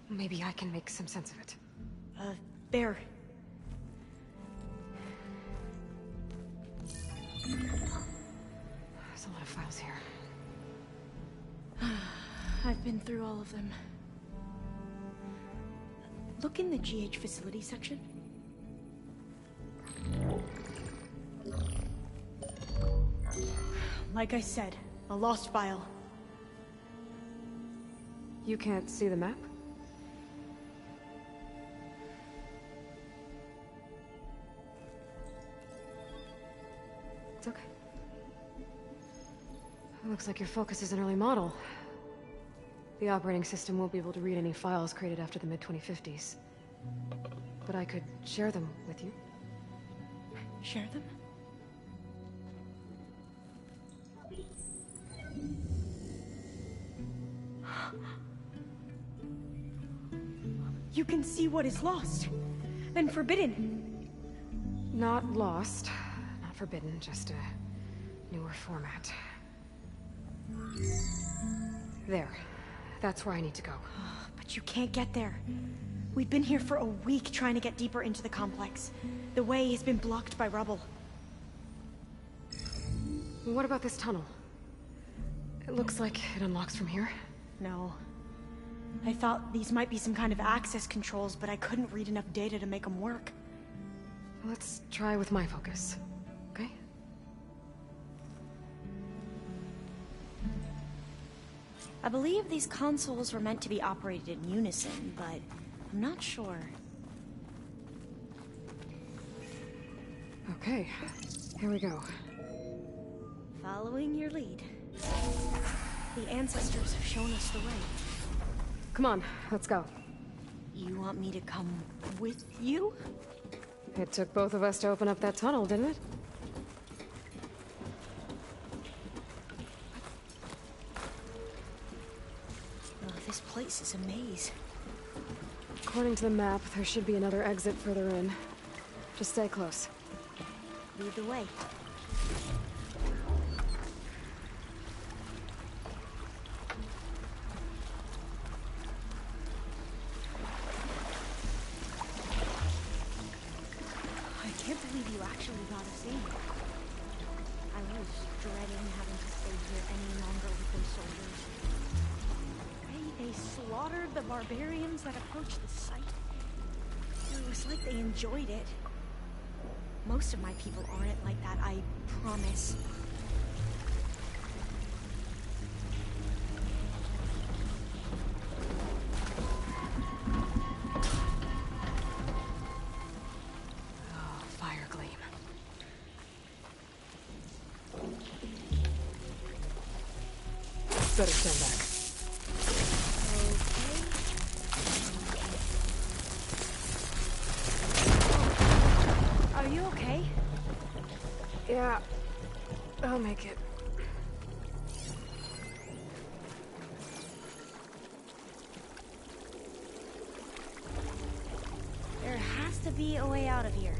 Maybe I can make some sense of it. There. There's a lot of files here. I've been through all of them. Look in the GH facility section. Like I said, a lost file. You can't see the map? It's okay. It looks like your focus is an early model. The operating system won't be able to read any files created after the mid-2050s. But I could share them with you. Share them? You can see what is lost and forbidden. Not lost, not forbidden, just a newer format. There. That's where I need to go. But you can't get there. We've been here for a week trying to get deeper into the complex. The way has been blocked by rubble. What about this tunnel? It looks like it unlocks from here. No. I thought these might be some kind of access controls, but I couldn't read enough data to make them work. Let's try with my focus, okay? I believe these consoles were meant to be operated in unison, but I'm not sure. Okay, here we go. Following your lead. The ancestors have shown us the way. Come on, let's go. You want me to come with you? It took both of us to open up that tunnel, didn't it? Oh, this place is a maze. According to the map, there should be another exit further in. Just stay close. Lead the way. I can't believe you actually got us in. I was dreading having to stay here any longer with those soldiers. The way they slaughtered the barbarians that approached the site. It was like they enjoyed it. Most of my people aren't like that, I promise. Oh, fire gleam. Better stand back. Are you okay? Yeah, I'll make it. There has to be a way out of here.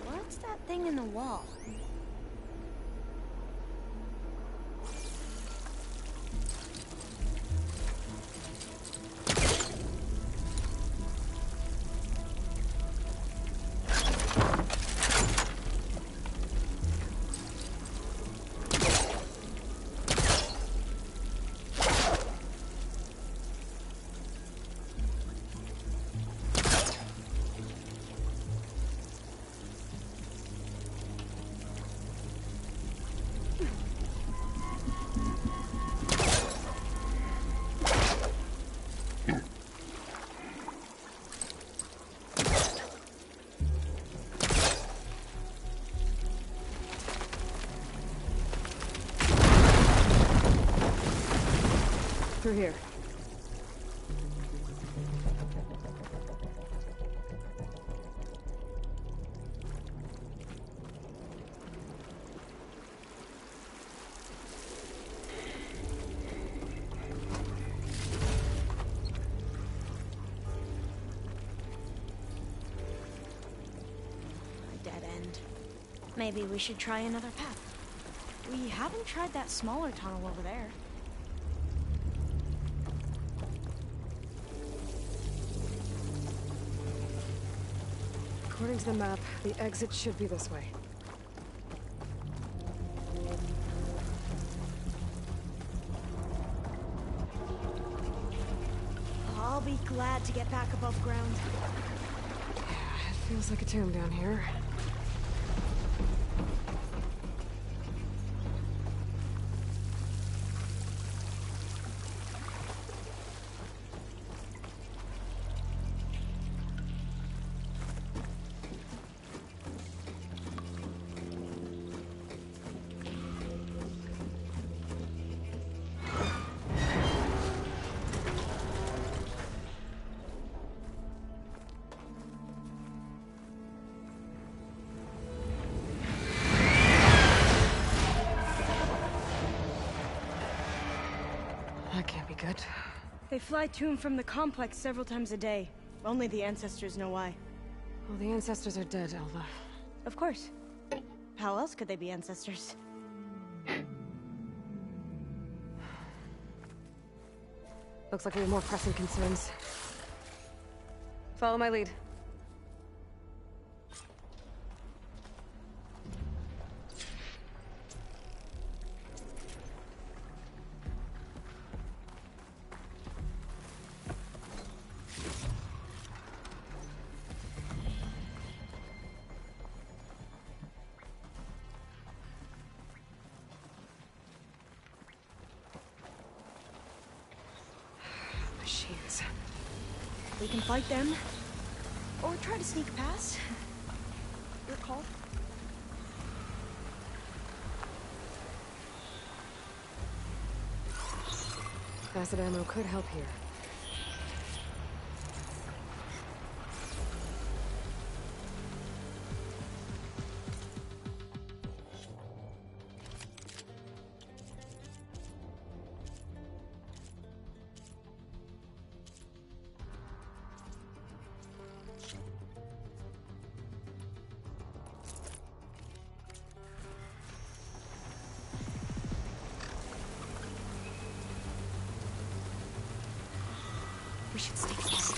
What's that thing in the wall? Through here. Maybe we should try another path. We haven't tried that smaller tunnel over there. According to the map, the exit should be this way. I'll be glad to get back above ground. Yeah, it feels like a tomb down here. That can't be good. They fly to and from the complex several times a day. Only the ancestors know why. Well, the ancestors are dead, Elva. Of course. How else could they be ancestors? Looks like we have more pressing concerns. Follow my lead. Machines. We can fight them. Or try to sneak past. Your call. Acid ammo could help here. We should stay fast.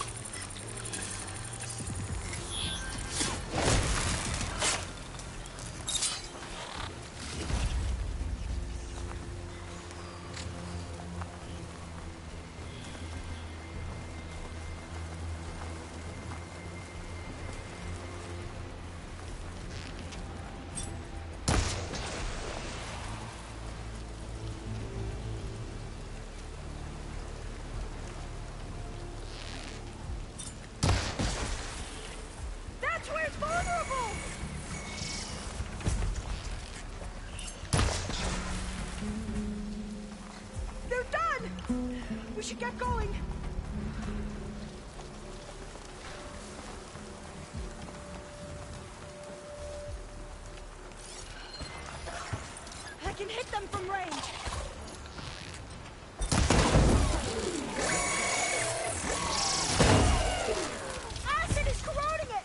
That's where it's vulnerable! They're done! We should get going! I can hit them from range! Acid is corroding it!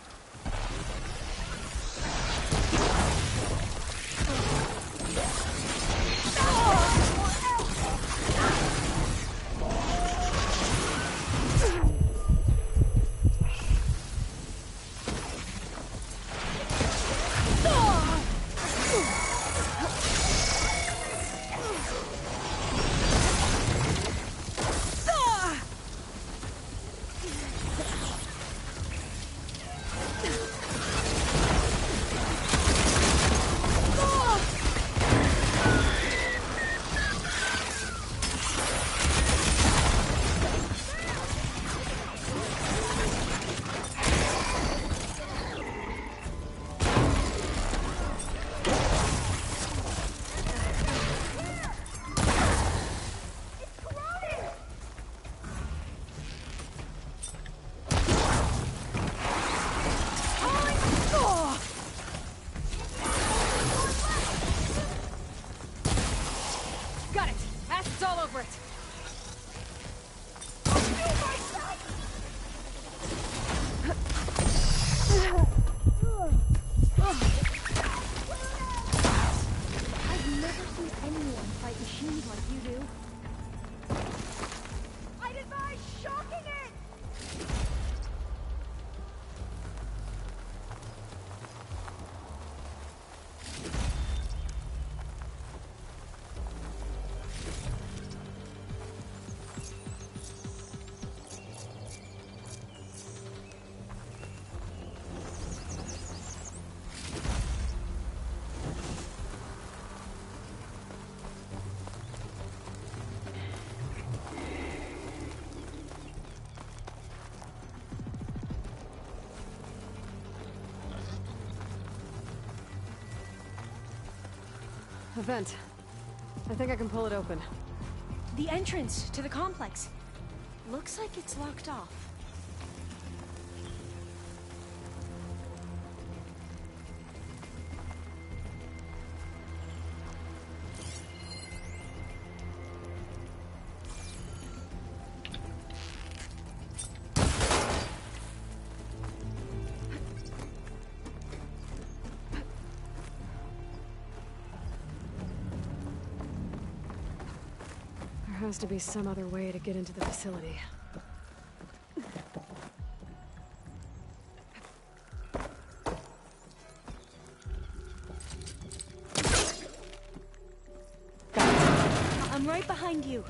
Got it! Acid's all over it! machines like you do. I'd advise shocking it! A vent. I think I can pull it open. The entrance to the complex. Looks like it's locked off. There has to be some other way to get into the facility. I'm right behind you.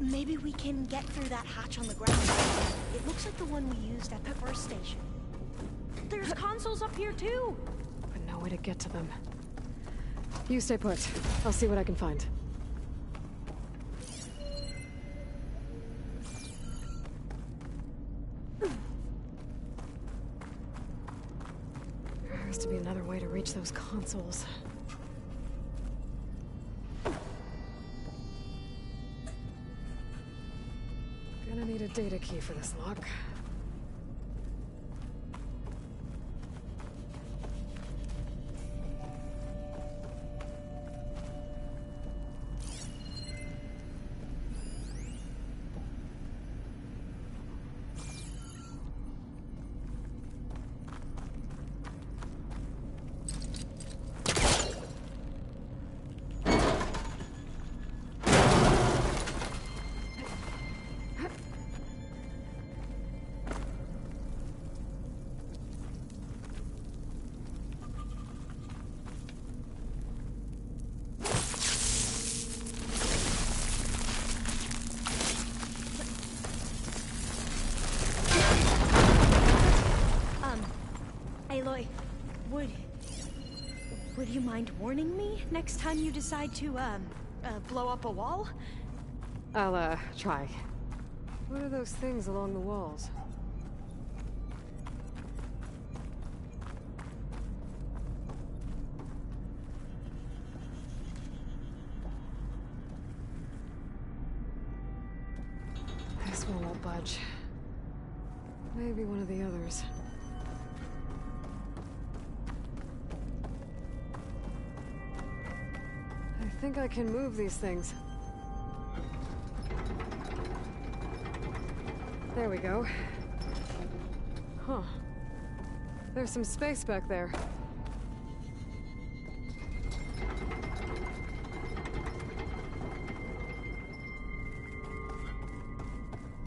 Maybe we can get through that hatch on the ground. It looks like the one we used at the first station. There's consoles up here too! But no way to get to them. You stay put. I'll see what I can find. There has to be another way to reach those consoles. Gonna need a data key for this lock. Aloy, would you mind warning me next time you decide to, blow up a wall? I'll, try. What are those things along the walls? This one won't budge. Maybe one of the others. I think I can move these things. There we go. Huh. There's some space back there.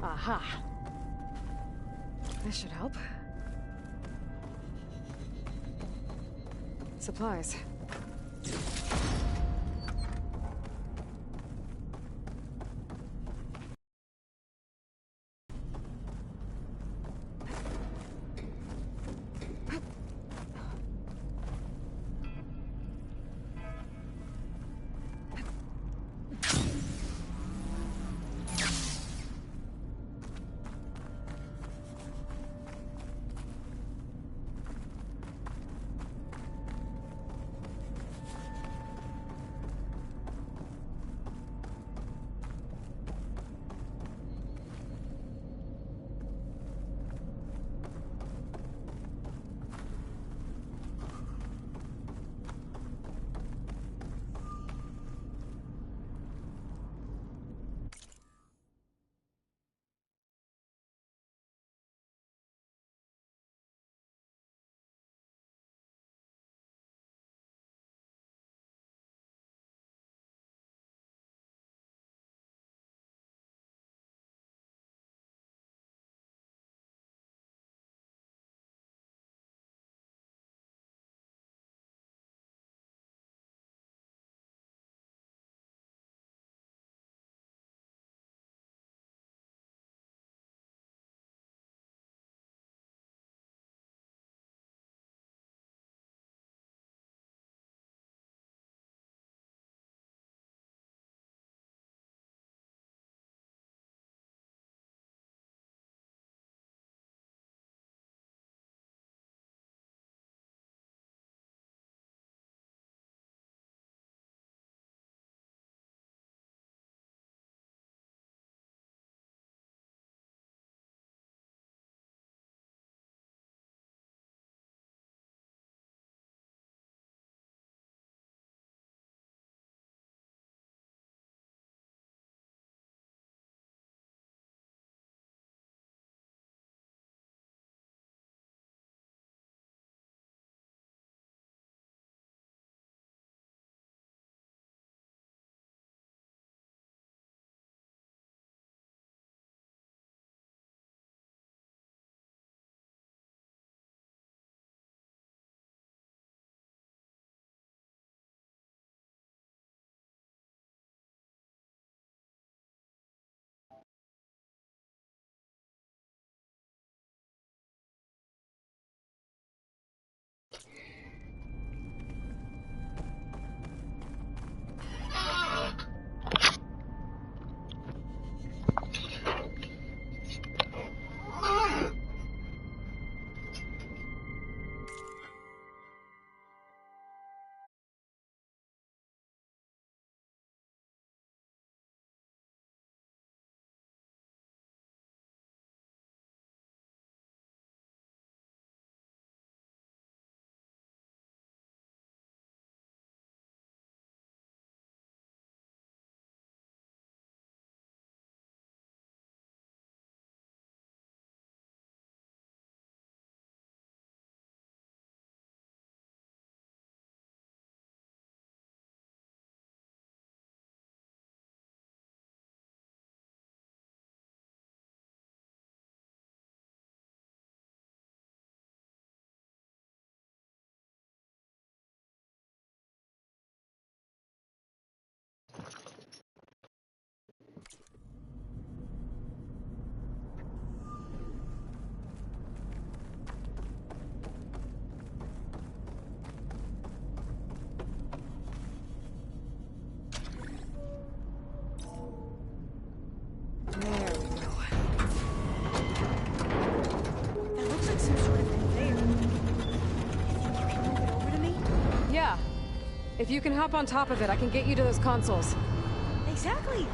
Aha. This should help. Supplies. If you can hop on top of it, I can get you to those consoles. Exactly.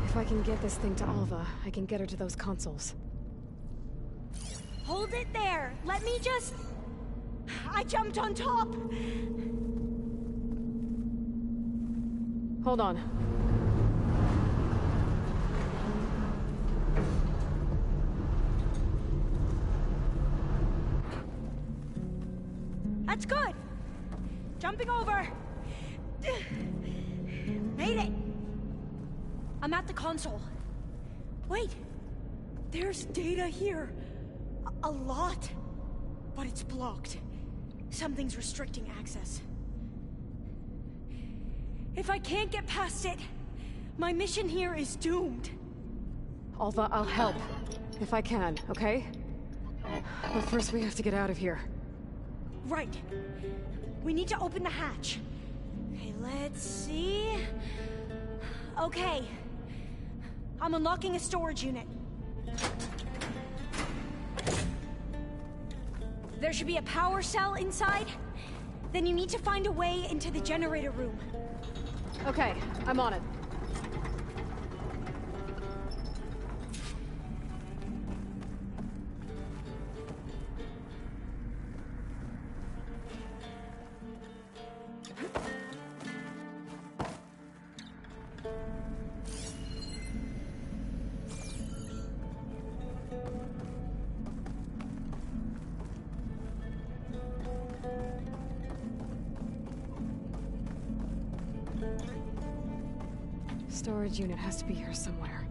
If I can get this thing to Alva, I can get her to those consoles. Hold it there. Let me just... I jumped on top. Hold on. That's good. Jumping over. Made it. I'm at the console. Wait. There's data here. A lot. But it's blocked. Something's restricting access. If I can't get past it, my mission here is doomed. Alva, I'll help. If I can, okay? But first we have to get out of here. Right. We need to open the hatch. Okay, let's see... Okay. I'm unlocking a storage unit. There should be a power cell inside. Then you need to find a way into the generator room. Okay, I'm on it. Storage unit has to be here somewhere.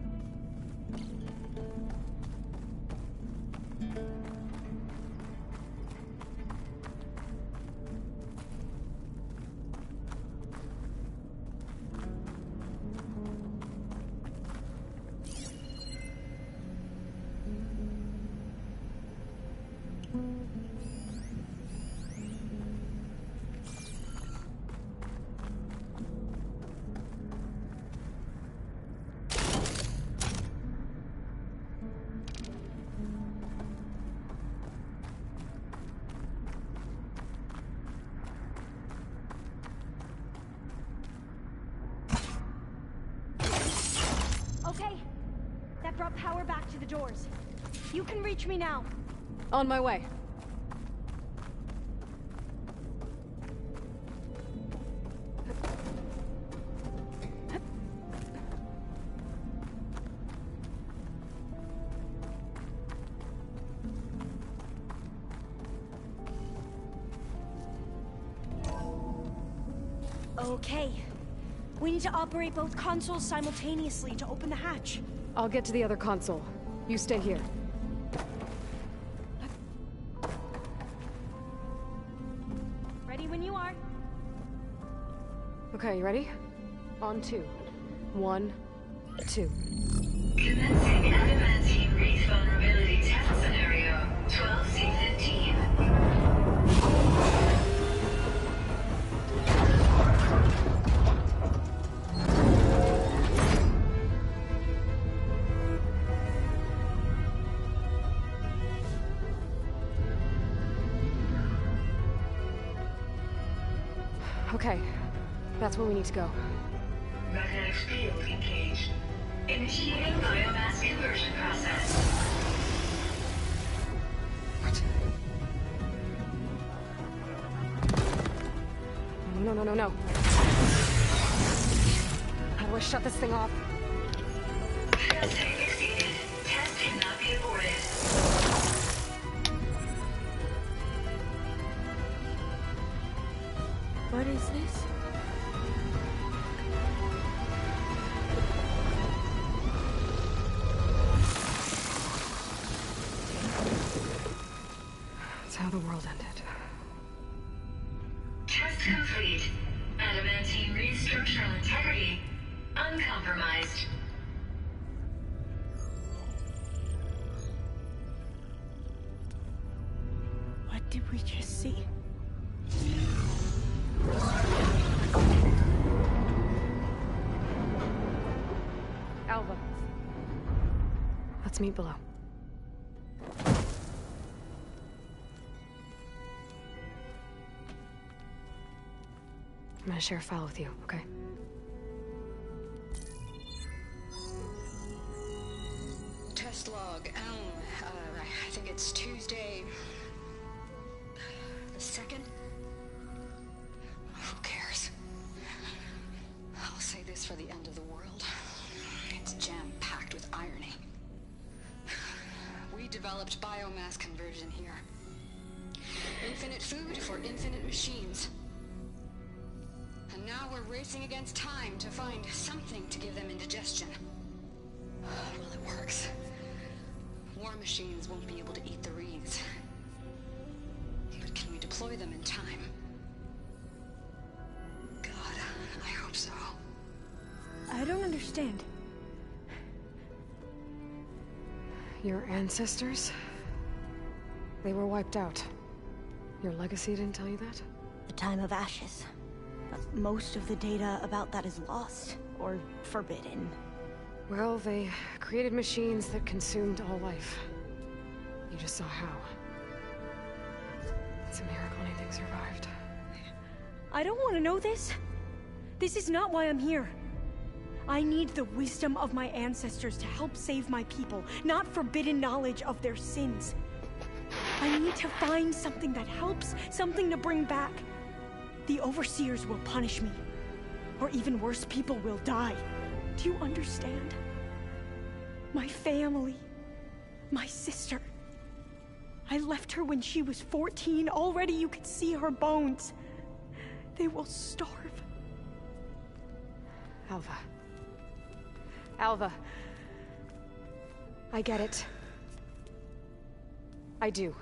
Okay. That brought power back to the doors. You can reach me now. On my way. Okay. We need to operate both consoles simultaneously to open the hatch. I'll get to the other console. You stay here. Ready when you are. Okay, you ready? On 2. 1, 2. Commencing adamantine wraith vulnerability test scenario 12C15. Okay, that's where we need to go. Magnetic field engaged. Initiating biomass conversion process. What? No. How do I shut this thing off? Testing exceeded. Test cannot be aborted. What is this? It's how the world ended. Test complete. adamantine reed's structural integrity uncompromised. What did we just see? Alva. Let's meet below. I'm gonna share a file with you, okay? Test log, I think it's Tuesday the 2nd? Who cares? I'll say this for the end of the world. It's jam-packed with irony. We developed biomass conversion here. Infinite food for infinite machines. And now we're racing against time to find something to give them indigestion. Well, it works. War machines won't be able to eat the reeds. But can we deploy them in time? God, I hope so. I don't understand. Your ancestors? They were wiped out. Your legacy didn't tell you that? The time of ashes. But most of the data about that is lost, or forbidden. Well, they created machines that consumed all life. You just saw how. It's a miracle anything survived. I don't want to know this. This is not why I'm here. I need the wisdom of my ancestors to help save my people, not forbidden knowledge of their sins. I need to find something that helps, something to bring back. The overseers will punish me. Or even worse, people will die. Do you understand? My family. My sister. I left her when she was 14. Already you could see her bones. They will starve. Alva. Alva. I get it. I do.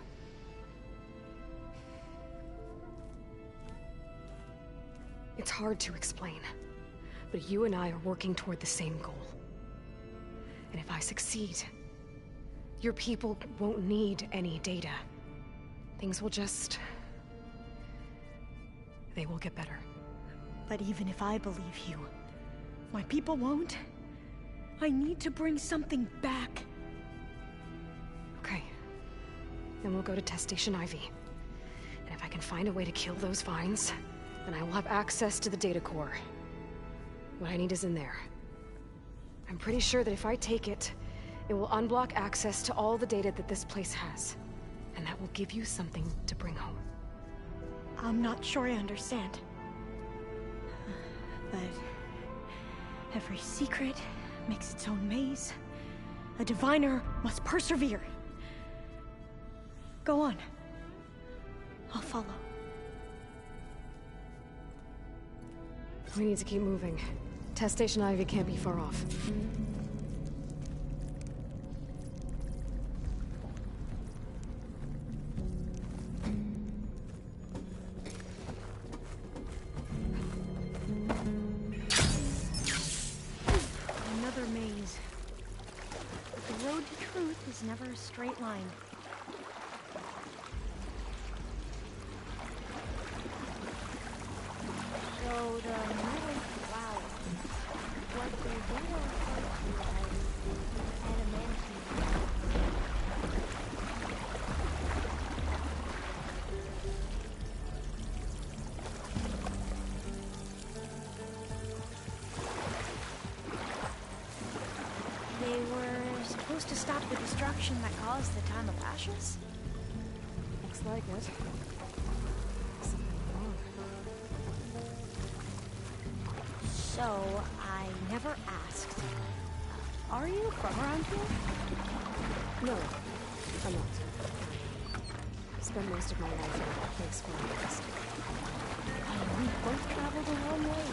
It's hard to explain, but you and I are working toward the same goal. And if I succeed, your people won't need any data. Things will just... they will get better. But even if I believe you, my people won't. I need to bring something back. Okay. Then we'll go to Test Station Ivy. And if I can find a way to kill those vines, then I will have access to the data core. What I need is in there. I'm pretty sure that if I take it, it will unblock access to all the data that this place has. And that will give you something to bring home. I'm not sure I understand. But every secret makes its own maze. A diviner must persevere. Go on. I'll follow. We need to keep moving. Test Station Ivy can't be far off. Another maze. But the road to truth is never a straight line. So the moving cloud, what the data refers to as adamantine. They were supposed to stop the destruction that caused the time of ashes? Looks like it. So, I never asked. Are you from around here? No, I'm not. I spent most of my life in a place for forest. We both traveled a long way.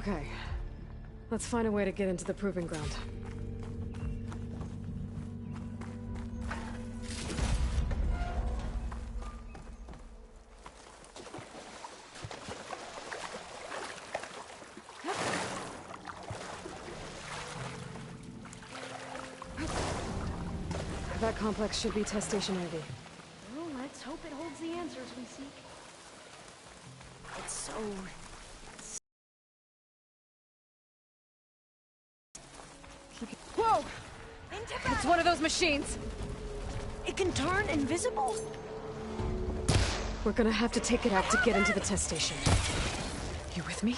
Okay. Let's find a way to get into the proving ground. That complex should be test station Ivy. Well, let's hope it holds the answers we seek. It's so... Whoa! It's one of those machines! It can turn invisible? We're gonna have to take it out to get into the test station. You with me?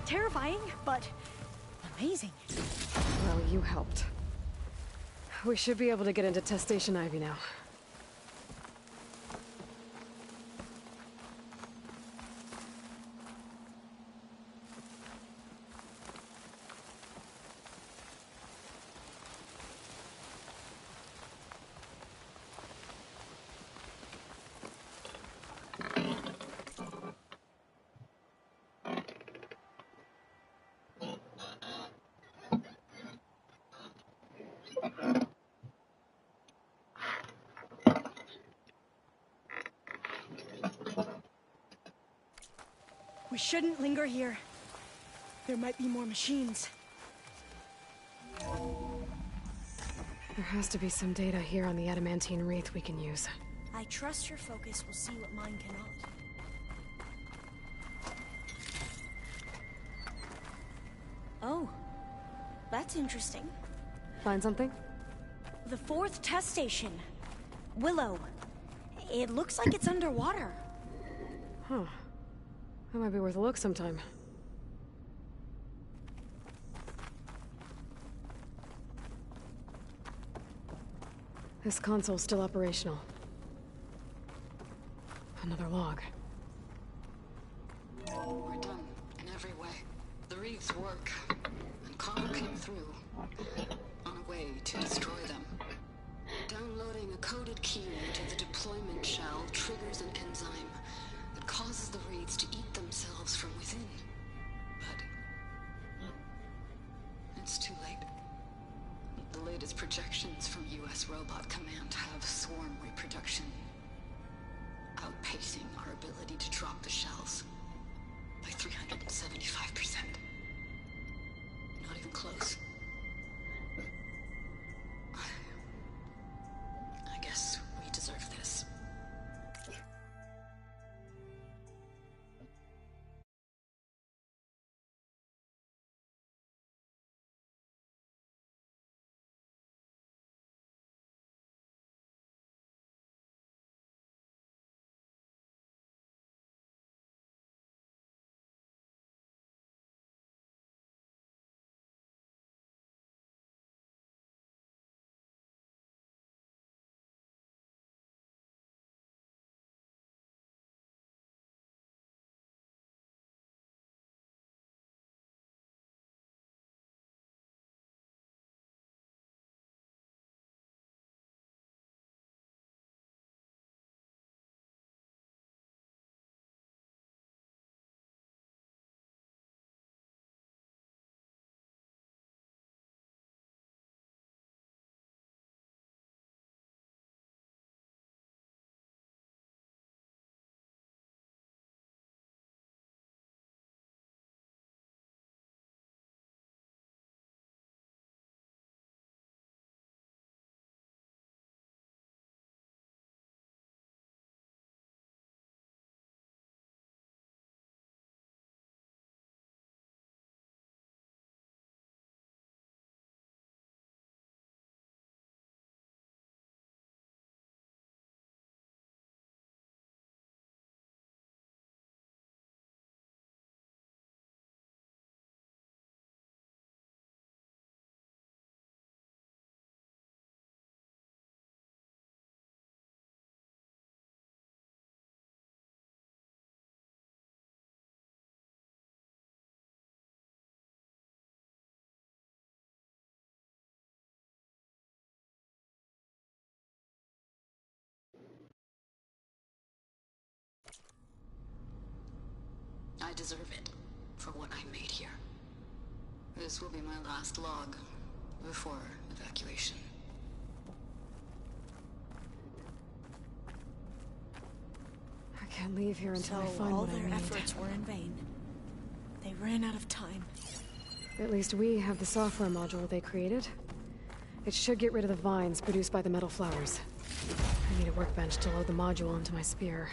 Terrifying, but amazing. Well, you helped. We should be able to get into test station Ivy now. We shouldn't linger here. There might be more machines. There has to be some data here on the adamantine wreath we can use. I trust your focus will see what mine cannot. Oh, that's interesting. Find something? The 4th test station. Willow. It looks like it's underwater. Huh. That might be worth a look sometime. This console's still operational. Another log. We're done, in every way. The wreaths work, and Connor came through, on a way to destroy them. Downloading a coded key into the deployment shell triggers an enzyme that causes the wreaths to eat themselves from within. But it's too late. The latest projections from U.S. Robot Command have swarm reproduction outpacing our ability to drop the shells by 375%. Not even close. I guess we deserve this. I deserve it for what I made here. This will be my last log before evacuation. I can't leave here until I So find all what I their need. efforts were in vain. They ran out of time. At least we have the software module they created. It should get rid of the vines produced by the metal flowers. I need a workbench to load the module onto my spear.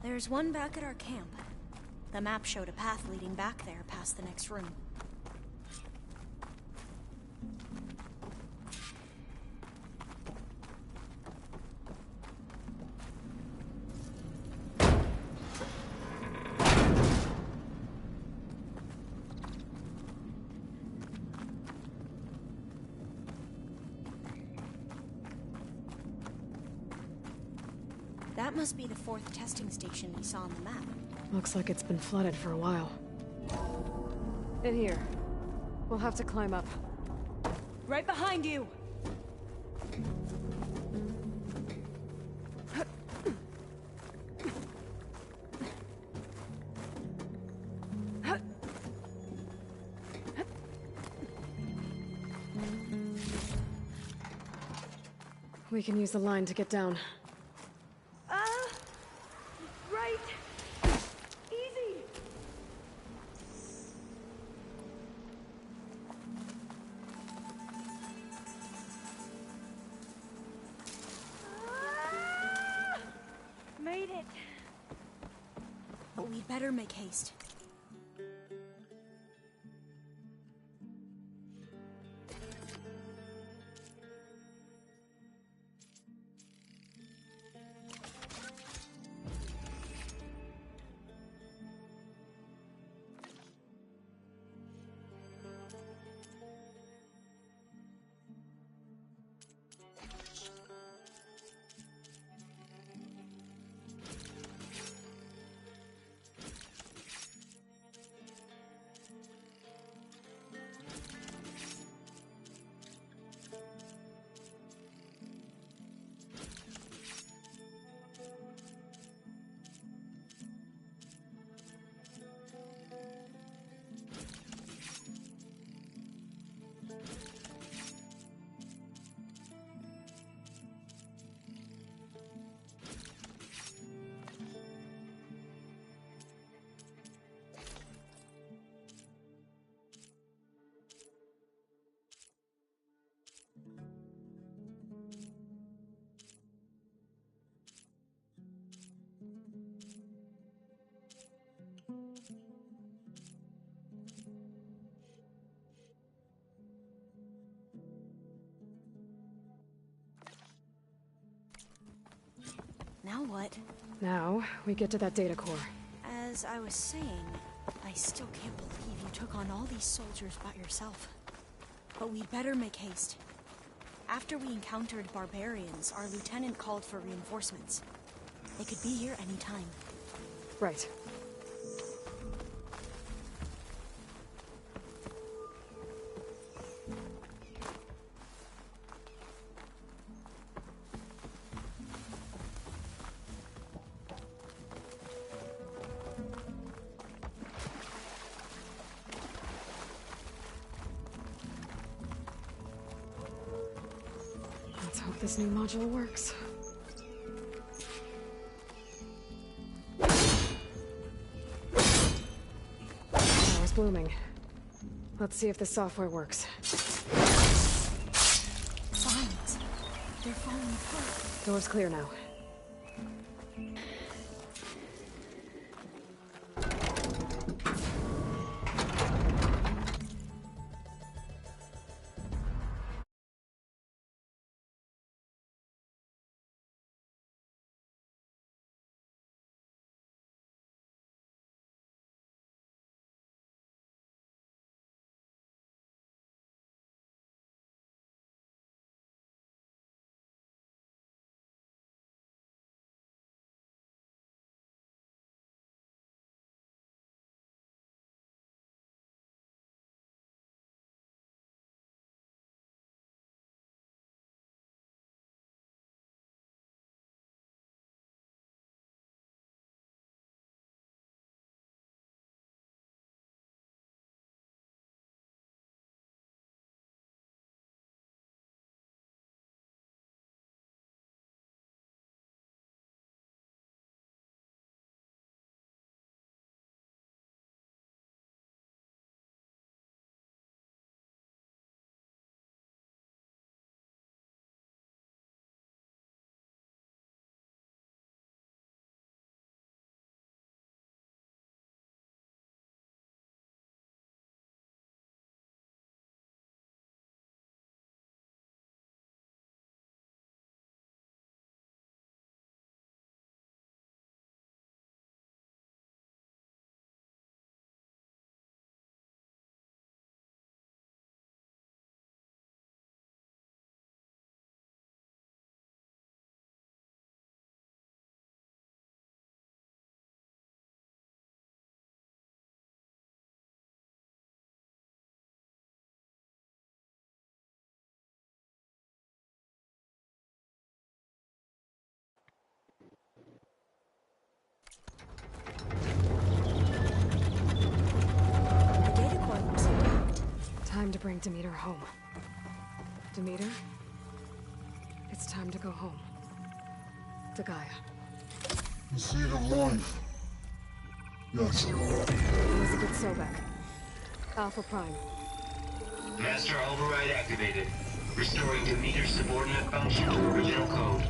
There's one back at our camp. The map showed a path leading back there past the next room. That must be the 4th testing station we saw on the map. Looks like it's been flooded for a while. In here. We'll have to climb up. Right behind you! We can use the line to get down. Right! Easy! Made it! But we'd better make haste. Now what? Now, we get to that data core. As I was saying, I still can't believe you took on all these soldiers by yourself. But we'd better make haste. After we encountered barbarians, our lieutenant called for reinforcements. They could be here any time. Right. Let's hope this new module works. Power's blooming. Let's see if the software works. Vines. They're falling apart. Door's clear now. bring Demeter home. Demeter, it's time to go home. To Gaia. The seed of life. Yes. Elizabeth Sobek. Alpha Prime. Master override activated. Restoring Demeter's subordinate function to original code.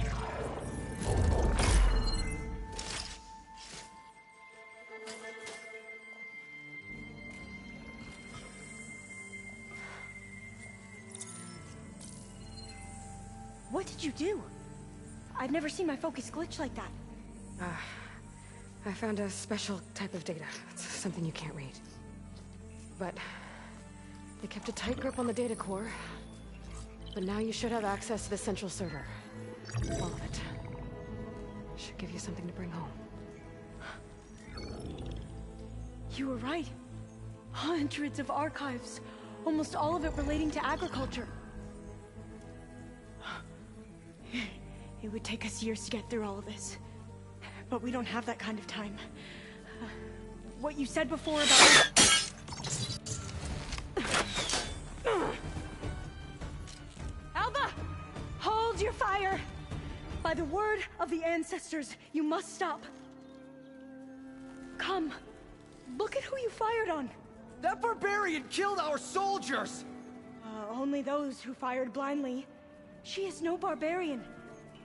What did you do? I've never seen my focus glitch like that. I found a special type of data. It's something you can't read. But they kept a tight grip on the data core. But now you should have access to the central server. All of it. Should give you something to bring home. You were right. Hundreds of archives. Almost all of it relating to agriculture. It would take us years to get through all of this. But we don't have that kind of time. What you said before about... Alba! Hold your fire! By the word of the ancestors, you must stop. Come. Look at who you fired on. That barbarian killed our soldiers! Only those who fired blindly. She is no barbarian.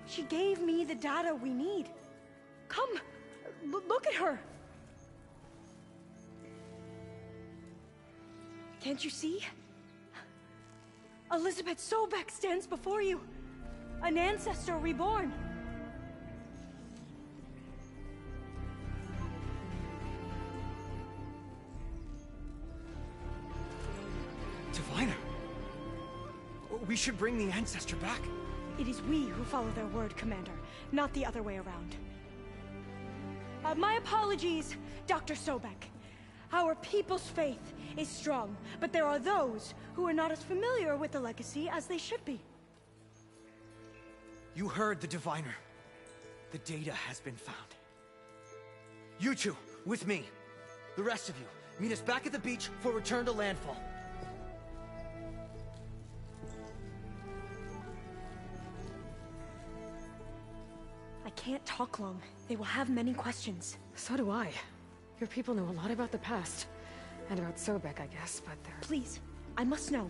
She gave me the data we need. Come, look at her. Can't you see? Elizabeth Sobek stands before you. An ancestor reborn. Diviner. We should bring the ancestor back. It is we who follow their word, Commander, not the other way around. My apologies, Dr. Sobek. Our people's faith is strong, but there are those who are not as familiar with the legacy as they should be. You heard the Diviner. The data has been found. You two, with me. The rest of you, meet us back at the beach for return to landfall. I can't talk long. They will have many questions. So do I. Your people know a lot about the past. And about Sobek, I guess, but they're... Please, I must know.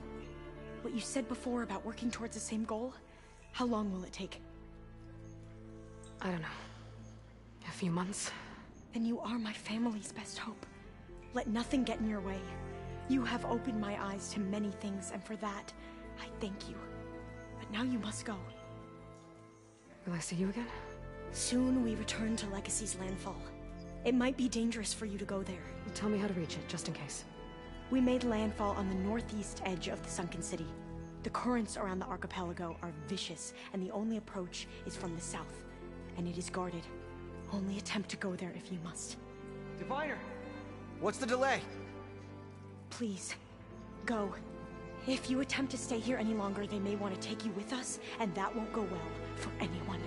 What you said before about working towards the same goal, how long will it take? I don't know. A few months? Then you are my family's best hope. Let nothing get in your way. You have opened my eyes to many things, and for that, I thank you. But now you must go. Will I see you again? Soon we return to Legacy's landfall. It might be dangerous for you to go there. Tell me how to reach it, just in case. We made landfall on the northeast edge of the sunken city. The currents around the archipelago are vicious, and the only approach is from the south. And it is guarded. Only attempt to go there if you must. Diviner! What's the delay? Please, go. If you attempt to stay here any longer, they may want to take you with us, and that won't go well for anyone.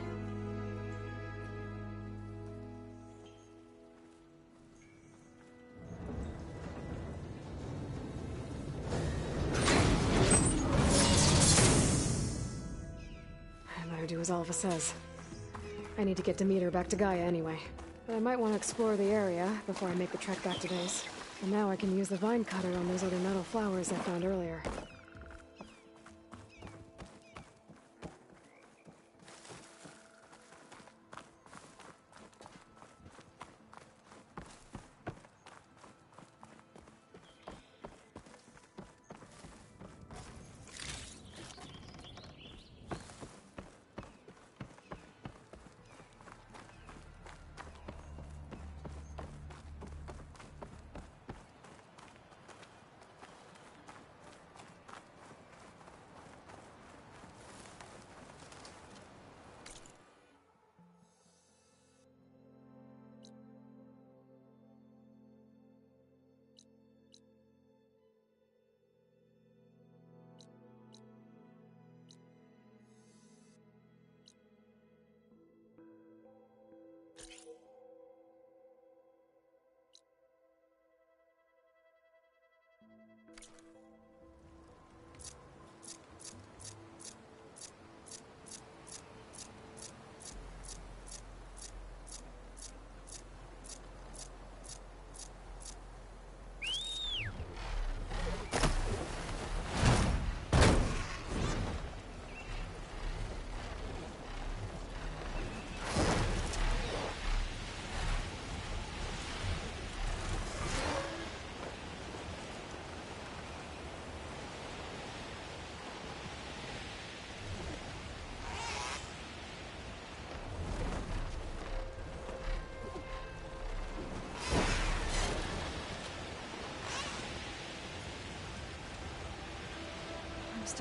Do as Alva says. I need to get Demeter back to Gaia anyway. But I might want to explore the area before I make the trek back to base. And now I can use the vine cutter on those other metal flowers I found earlier.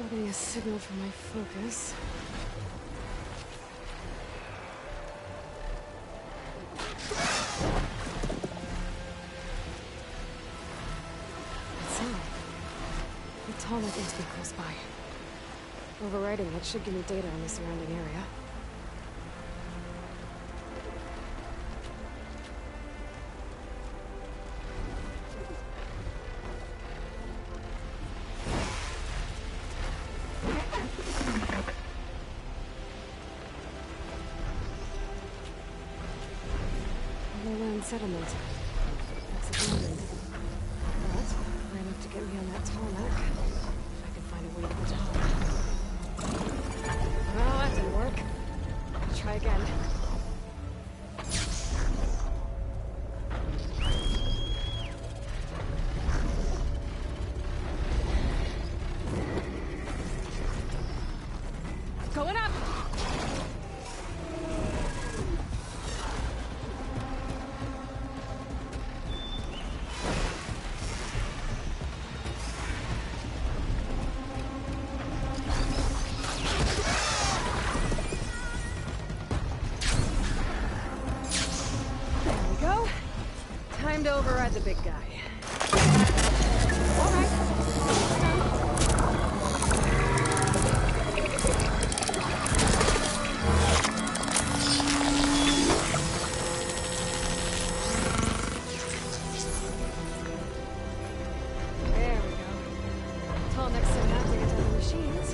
Still getting a signal from my focus. So, the tunnel must be close by. Overriding it should give me data on the surrounding area. Lowland settlement. That's abandoned. But high enough to get me on that tarmac. If I can find a way to the top. Well, that didn't work. I'll try again. Going up! Time to override the big guy. All right. There we go. Tall next to that to get to the machines.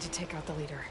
To take out the leader.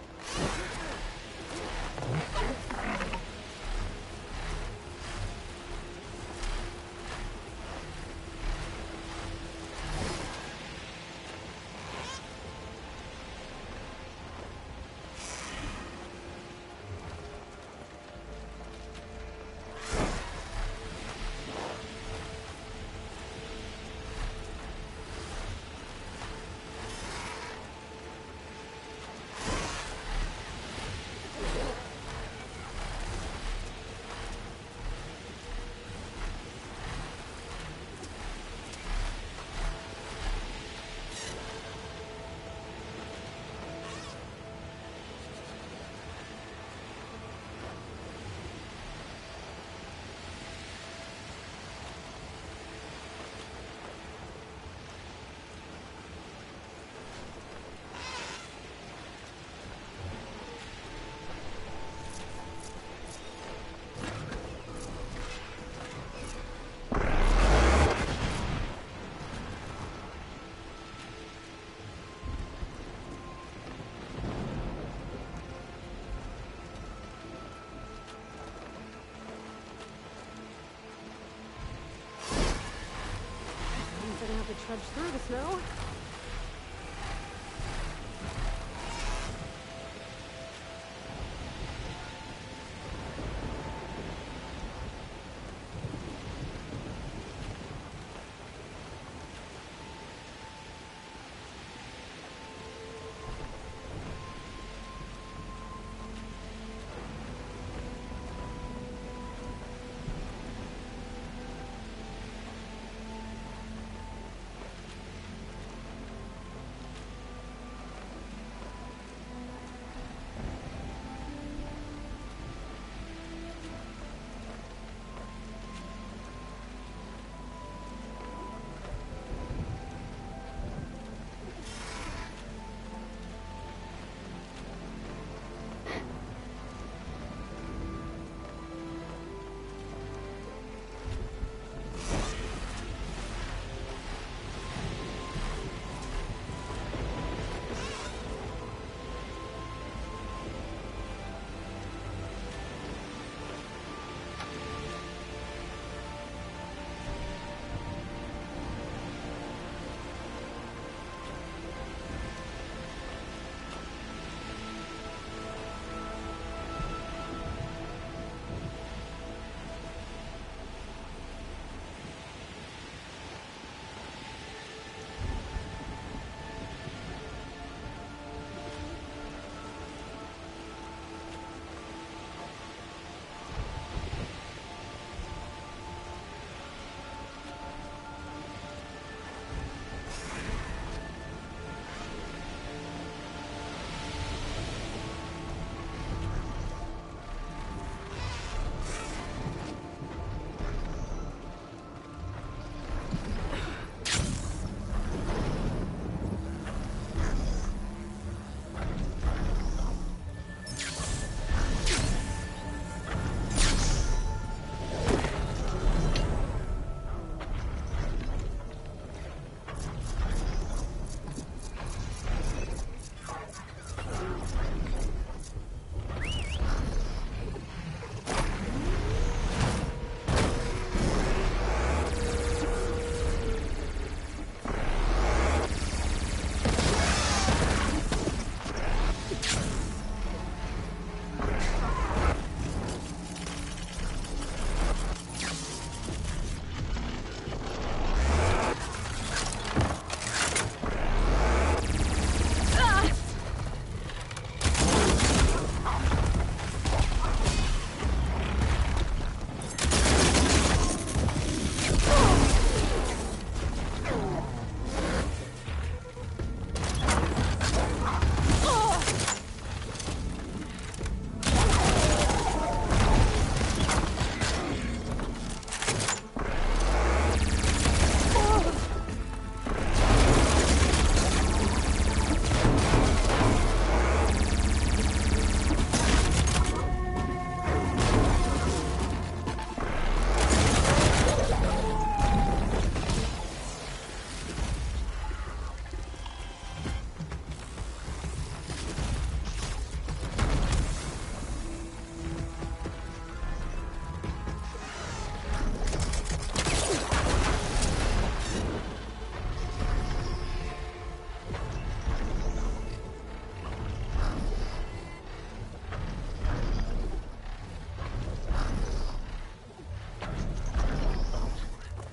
trudge through the snow.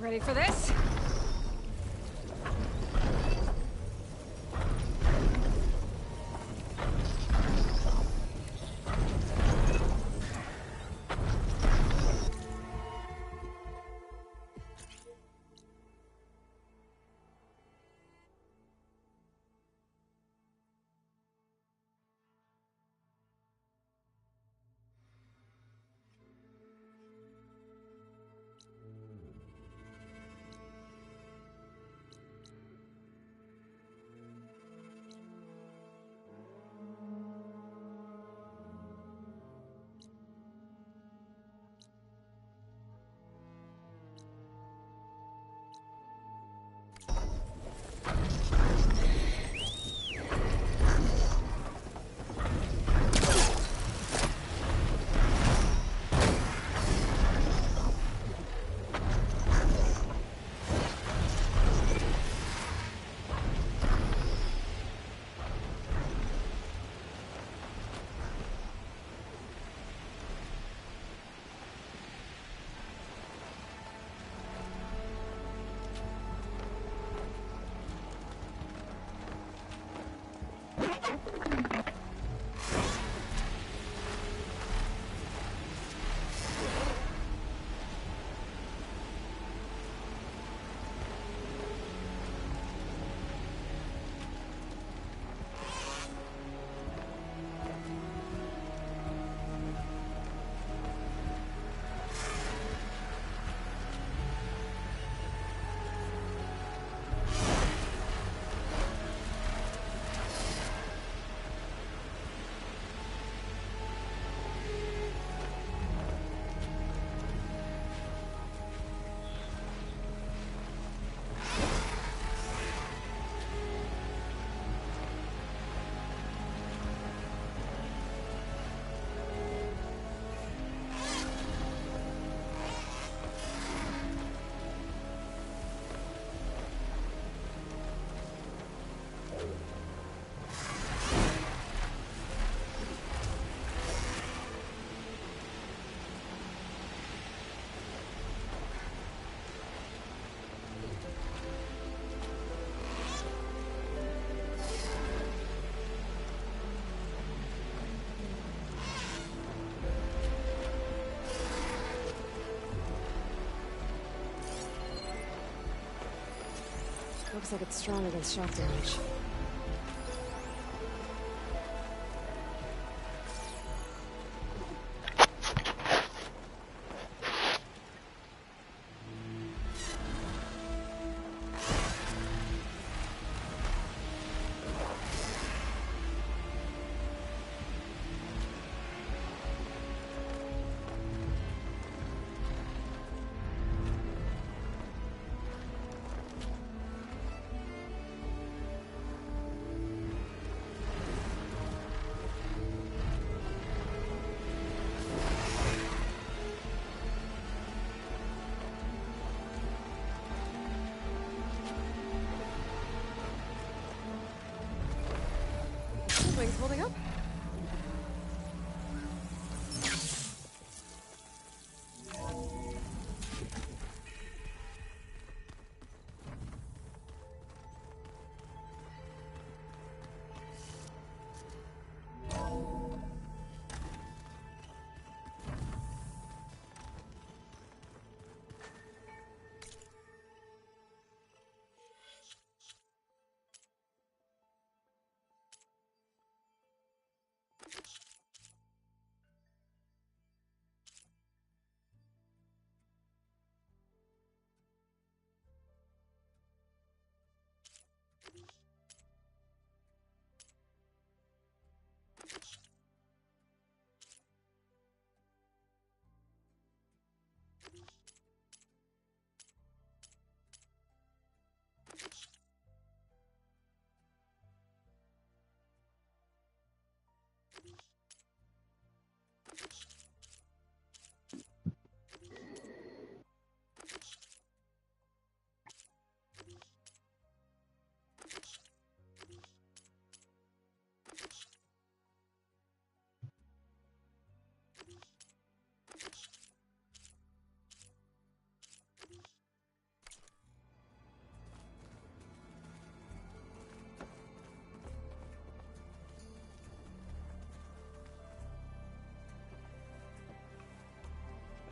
Ready for this? Looks like it's strong against shock damage. Wings holding up?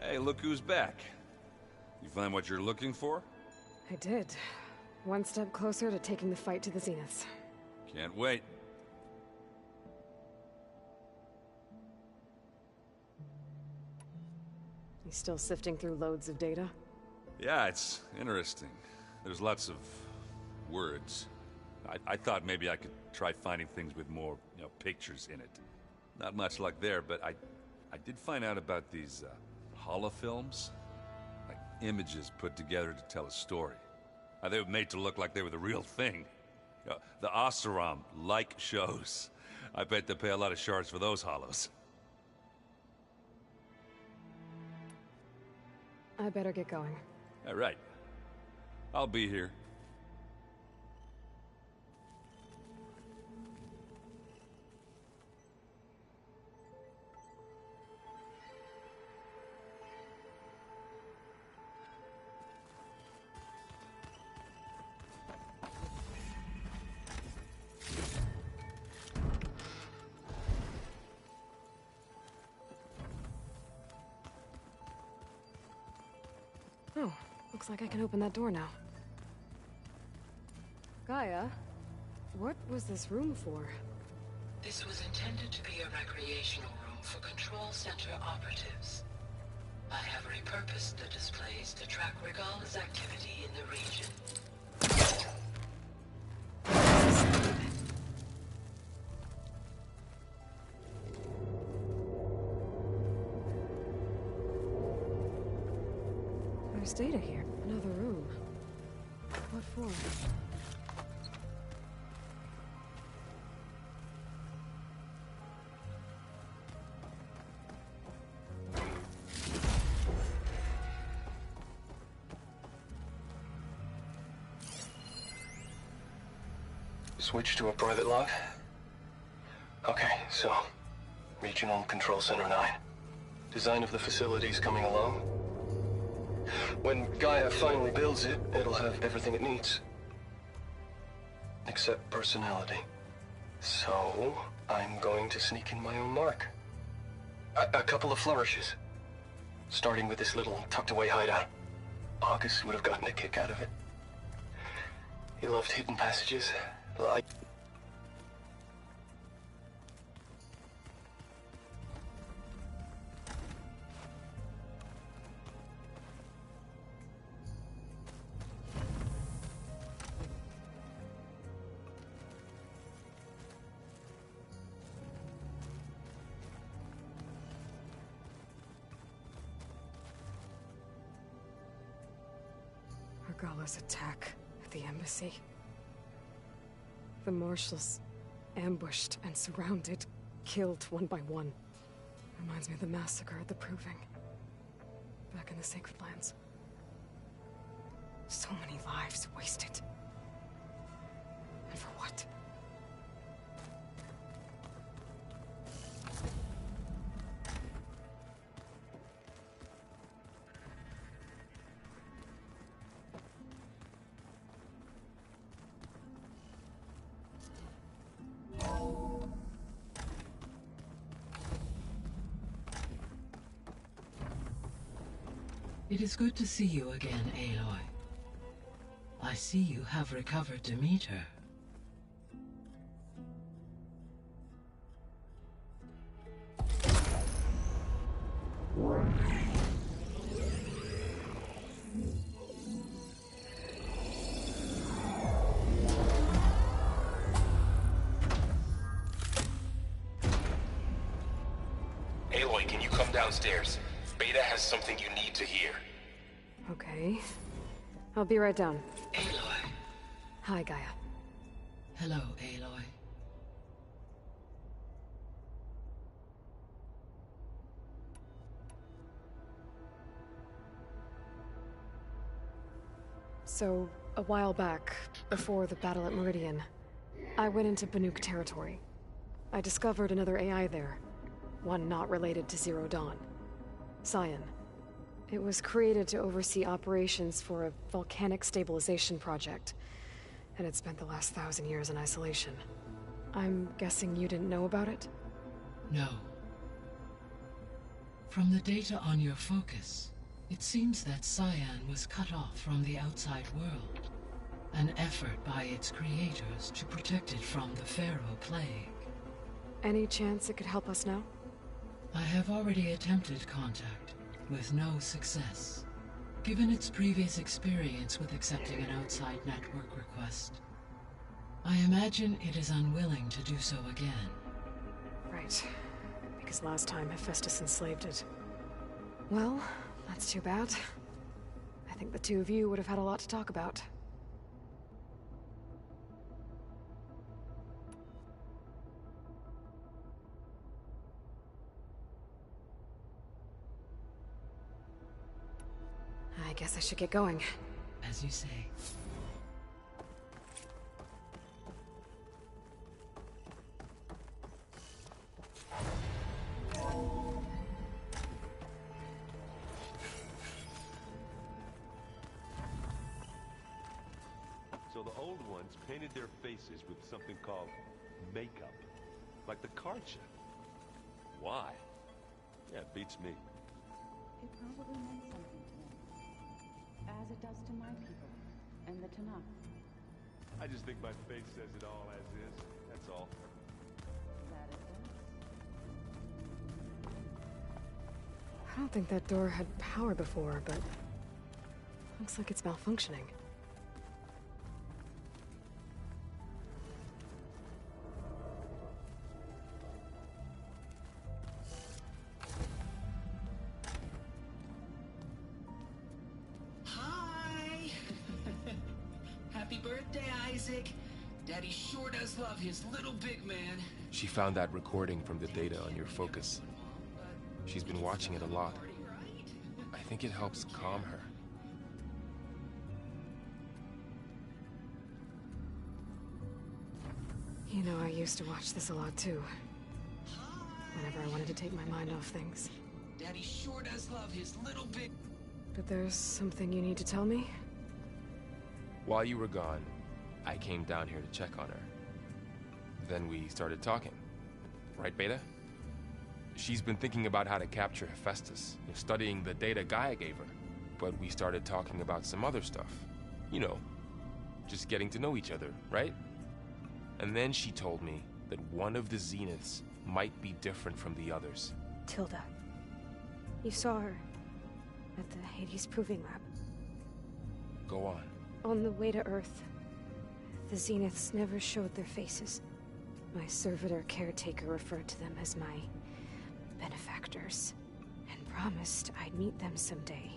Hey, look who's back. You find what you're looking for? I did. One step closer to taking the fight to the Zeniths. Can't wait. You still sifting through loads of data? Yeah, it's interesting. There's lots of words. I thought maybe I could try finding things with more, pictures in it. Not much luck there, but I did find out about these, holofilms? Like images put together to tell a story. They were made to look like they were the real thing. The Oseram-like shows. I bet they pay a lot of shards for those hollows. I better get going. All right. I'll be here. Oh, looks like I can open that door now. Gaia, what was this room for? This was intended to be a recreational room for Control Center operatives. I have repurposed the displays to track Regala's activity in the region. There's data here. Another room. What for? Switch to a private log? Okay, so... Regional Control Center 9. Design of the facility's coming along. When Gaia finally builds it, it'll have everything it needs. Except personality. So, I'm going to sneak in my own mark. A couple of flourishes. Starting with this little tucked-away hideout. August would have gotten a kick out of it. He loved hidden passages, like... Regala's attack at the embassy. The marshals ambushed and surrounded, killed one by one. Reminds me of the massacre at the Proving. Back in the Sacred Lands. So many lives wasted. And for what? It is good to see you again, Aloy. I see you have recovered Demeter. Aloy, can you come downstairs? Beta has something you need to hear. Okay. I'll be right down. Aloy. Hi, Gaia. Hello, Aloy. So, a while back, before the battle at Meridian, I went into Banuk territory. I discovered another AI there. One not related to Zero Dawn. Cyan. It was created to oversee operations for a volcanic stabilization project, and it spent the last 1,000 years in isolation. I'm guessing you didn't know about it? No. From the data on your focus, it seems that Cyan was cut off from the outside world. An effort by its creators to protect it from the Pharaoh Plague. Any chance it could help us now? I have already attempted contact, with no success. Given its previous experience with accepting an outside network request, I imagine it is unwilling to do so again. Right. Because last time Hephaestus enslaved it. Well, that's too bad. I think the two of you would have had a lot to talk about. I guess I should get going. As you say. So the old ones painted their faces with something called makeup. Like the card chip. Why? Yeah, it beats me. It probably meant something to them. As it does to my people. And the Tanakh. I just think my face says it all as is. That's all. That it does. I don't think that door had power before, but looks like it's malfunctioning. Happy birthday, Isaac. Daddy sure does love his little big man. She found that recording from the data on your focus. She's been watching it a lot. I think it helps calm her. You know, I used to watch this a lot too. Whenever I wanted to take my mind off things. Daddy sure does love his little big... But there's something you need to tell me? While you were gone, I came down here to check on her. Then we started talking. Right, Beta? She's been thinking about how to capture Hephaestus, studying the data Gaia gave her. But we started talking about some other stuff. You know, just getting to know each other, right? And then she told me that one of the Zeniths might be different from the others. Tilda. You saw her at the Hades Proving Lab. Go on. On the way to Earth, the Zeniths never showed their faces. My servitor caretaker referred to them as my benefactors, and promised I'd meet them someday,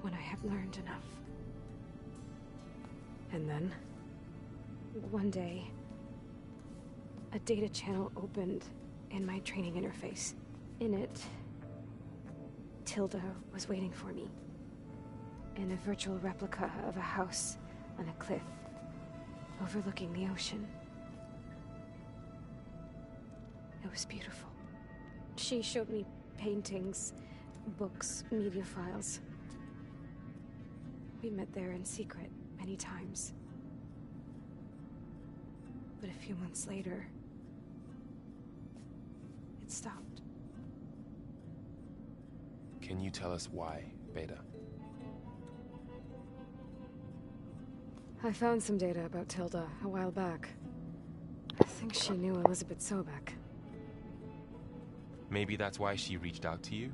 when I had learned enough. And then, one day, a data channel opened in my training interface. In it, Tilda was waiting for me, in a virtual replica of a house on a cliff overlooking the ocean. It was beautiful. She showed me paintings, books, media files. We met there in secret many times. But a few months later, it stopped. Can you tell us why, Beta? I found some data about Tilda a while back. I think she knew Elizabeth Sobek. Maybe that's why she reached out to you?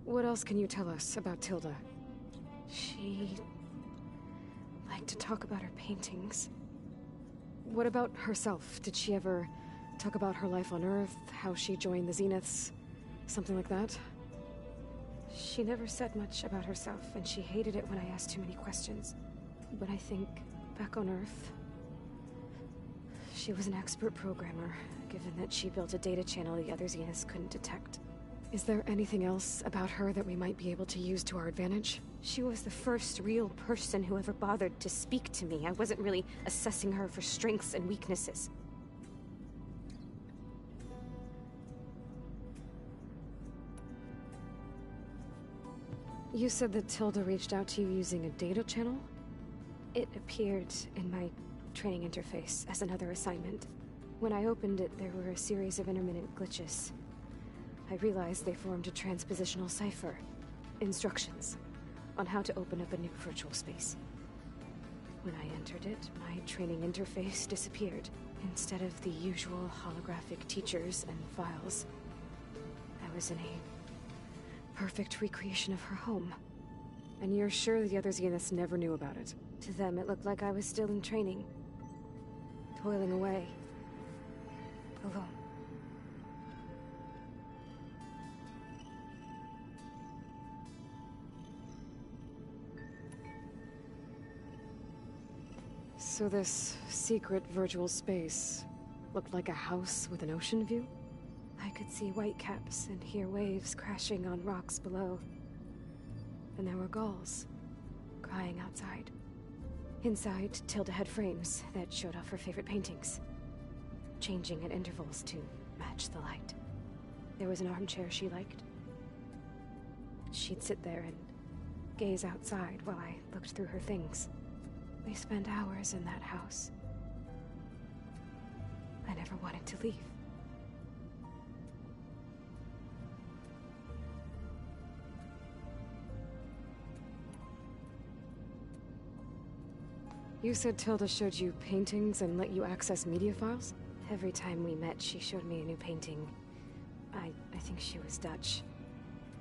What else can you tell us about Tilda? She liked to talk about her paintings. What about herself? Did she ever talk about her life on Earth, how she joined the Zeniths, something like that? She never said much about herself, and she hated it when I asked too many questions. But I think, back on Earth, she was an expert programmer, given that she built a data channel the other Zeniths couldn't detect. Is there anything else about her that we might be able to use to our advantage? She was the first real person who ever bothered to speak to me. I wasn't really assessing her for strengths and weaknesses. You said that Tilda reached out to you using a data channel? It appeared in my training interface as another assignment. When I opened it, there were a series of intermittent glitches. I realized they formed a transpositional cipher. Instructions on how to open up a new virtual space. When I entered it, my training interface disappeared. Instead of the usual holographic teachers and files, I was in a perfect recreation of her home. And you're sure the other Zeniths never knew about it? To them, it looked like I was still in training. Toiling away. Alone. So this secret virtual space looked like a house with an ocean view? I could see whitecaps and hear waves crashing on rocks below. And there were gulls crying outside. Inside, Tilda had frames that showed off her favorite paintings, changing at intervals to match the light. There was an armchair she liked. She'd sit there and gaze outside while I looked through her things. We spent hours in that house. I never wanted to leave. You said Tilda showed you paintings and let you access media files? Every time we met, she showed me a new painting. I think she was Dutch.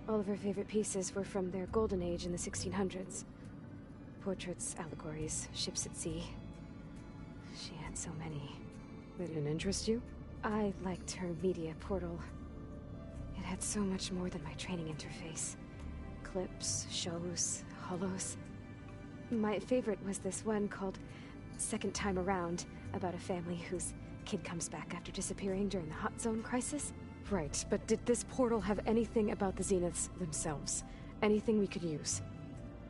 All of her favorite pieces were from their golden age in the 1600s. Portraits, allegories, ships at sea. She had so many. They didn't interest you? I liked her media portal. It had so much more than my training interface. Clips, shows, holos. My favorite was this one called Second Time Around, about a family whose kid comes back after disappearing during the Hot Zone crisis. Right, but did this portal have anything about the Zeniths themselves? Anything we could use?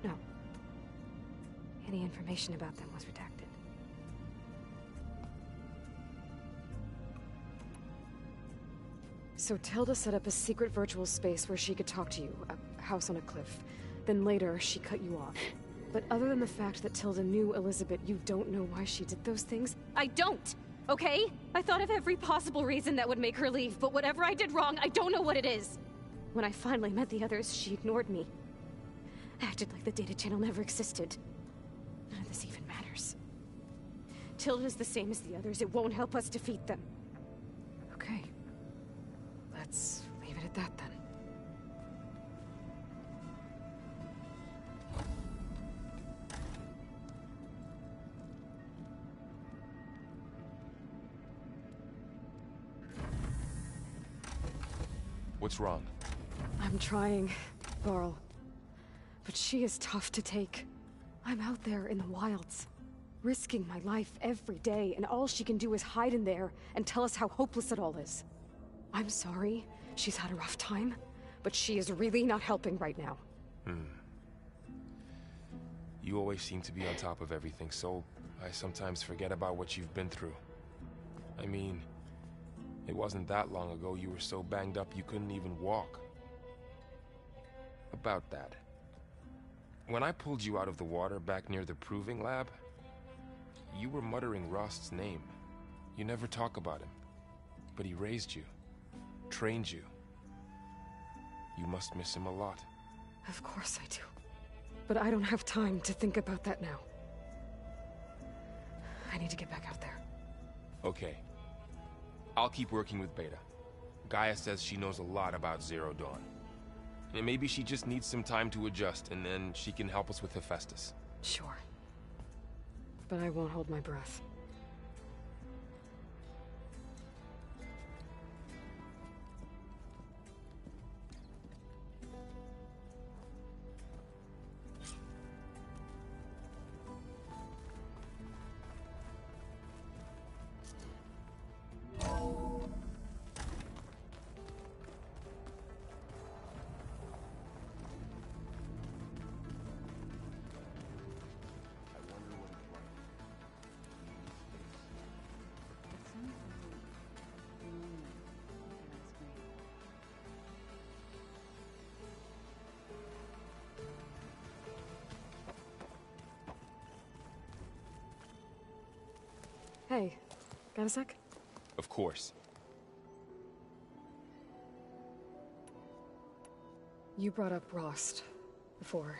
No. Any information about them was redacted. So Tilda set up a secret virtual space where she could talk to you, a house on a cliff. Then later, she cut you off. But other than the fact that Tilda knew Elizabeth, you don't know why she did those things? I don't! okay? I thought of every possible reason that would make her leave, but whatever I did wrong, I don't know what it is. When I finally met the others, she ignored me. Acted like the data channel never existed. None of this even matters. Tilda's the same as the others. It won't help us defeat them. Okay. Let's leave it at that then. What's wrong? I'm trying, Laurel. But she is tough to take. I'm out there in the wilds, risking my life every day, and all she can do is hide in there and tell us how hopeless it all is. I'm sorry, she's had a rough time, but she is really not helping right now. You always seem to be on top of everything, so I sometimes forget about what you've been through. I mean, it wasn't that long ago you were so banged up you couldn't even walk. About that. When I pulled you out of the water back near the proving lab, you were muttering Rost's name. You never talk about him. But he raised you, trained you. You must miss him a lot. Of course I do. But I don't have time to think about that now. I need to get back out there. Okay. I'll keep working with Beta. Gaia says she knows a lot about Zero Dawn. And maybe she just needs some time to adjust, and then she can help us with Hephaestus. Sure. But I won't hold my breath. Hey, got a sec? Of course. You brought up Rost before.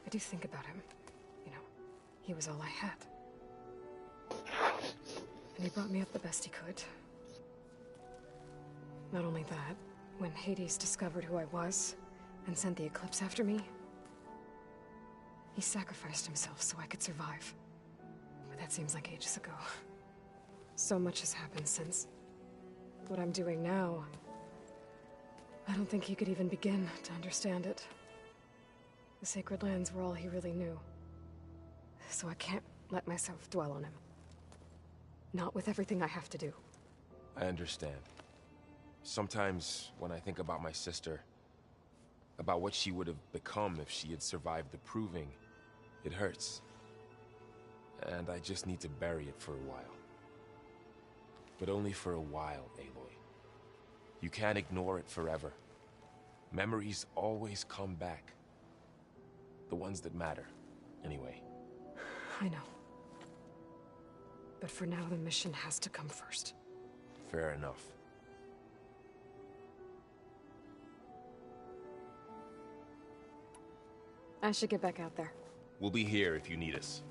I do think about him. You know, he was all I had. And he brought me up the best he could. Not only that, when Hades discovered who I was and sent the Eclipse after me, he sacrificed himself so I could survive. But that seems like ages ago. So much has happened since. What I'm doing now, I don't think he could even begin to understand it. The Sacred Lands were all he really knew. So I can't let myself dwell on him. Not with everything I have to do. I understand. Sometimes, when I think about my sister, about what she would have become if she had survived the Proving, it hurts. And I just need to bury it for a while. But only for a while, Aloy. You can't ignore it forever. Memories always come back. The ones that matter, anyway. I know. But for now, the mission has to come first. Fair enough. I should get back out there. We'll be here if you need us.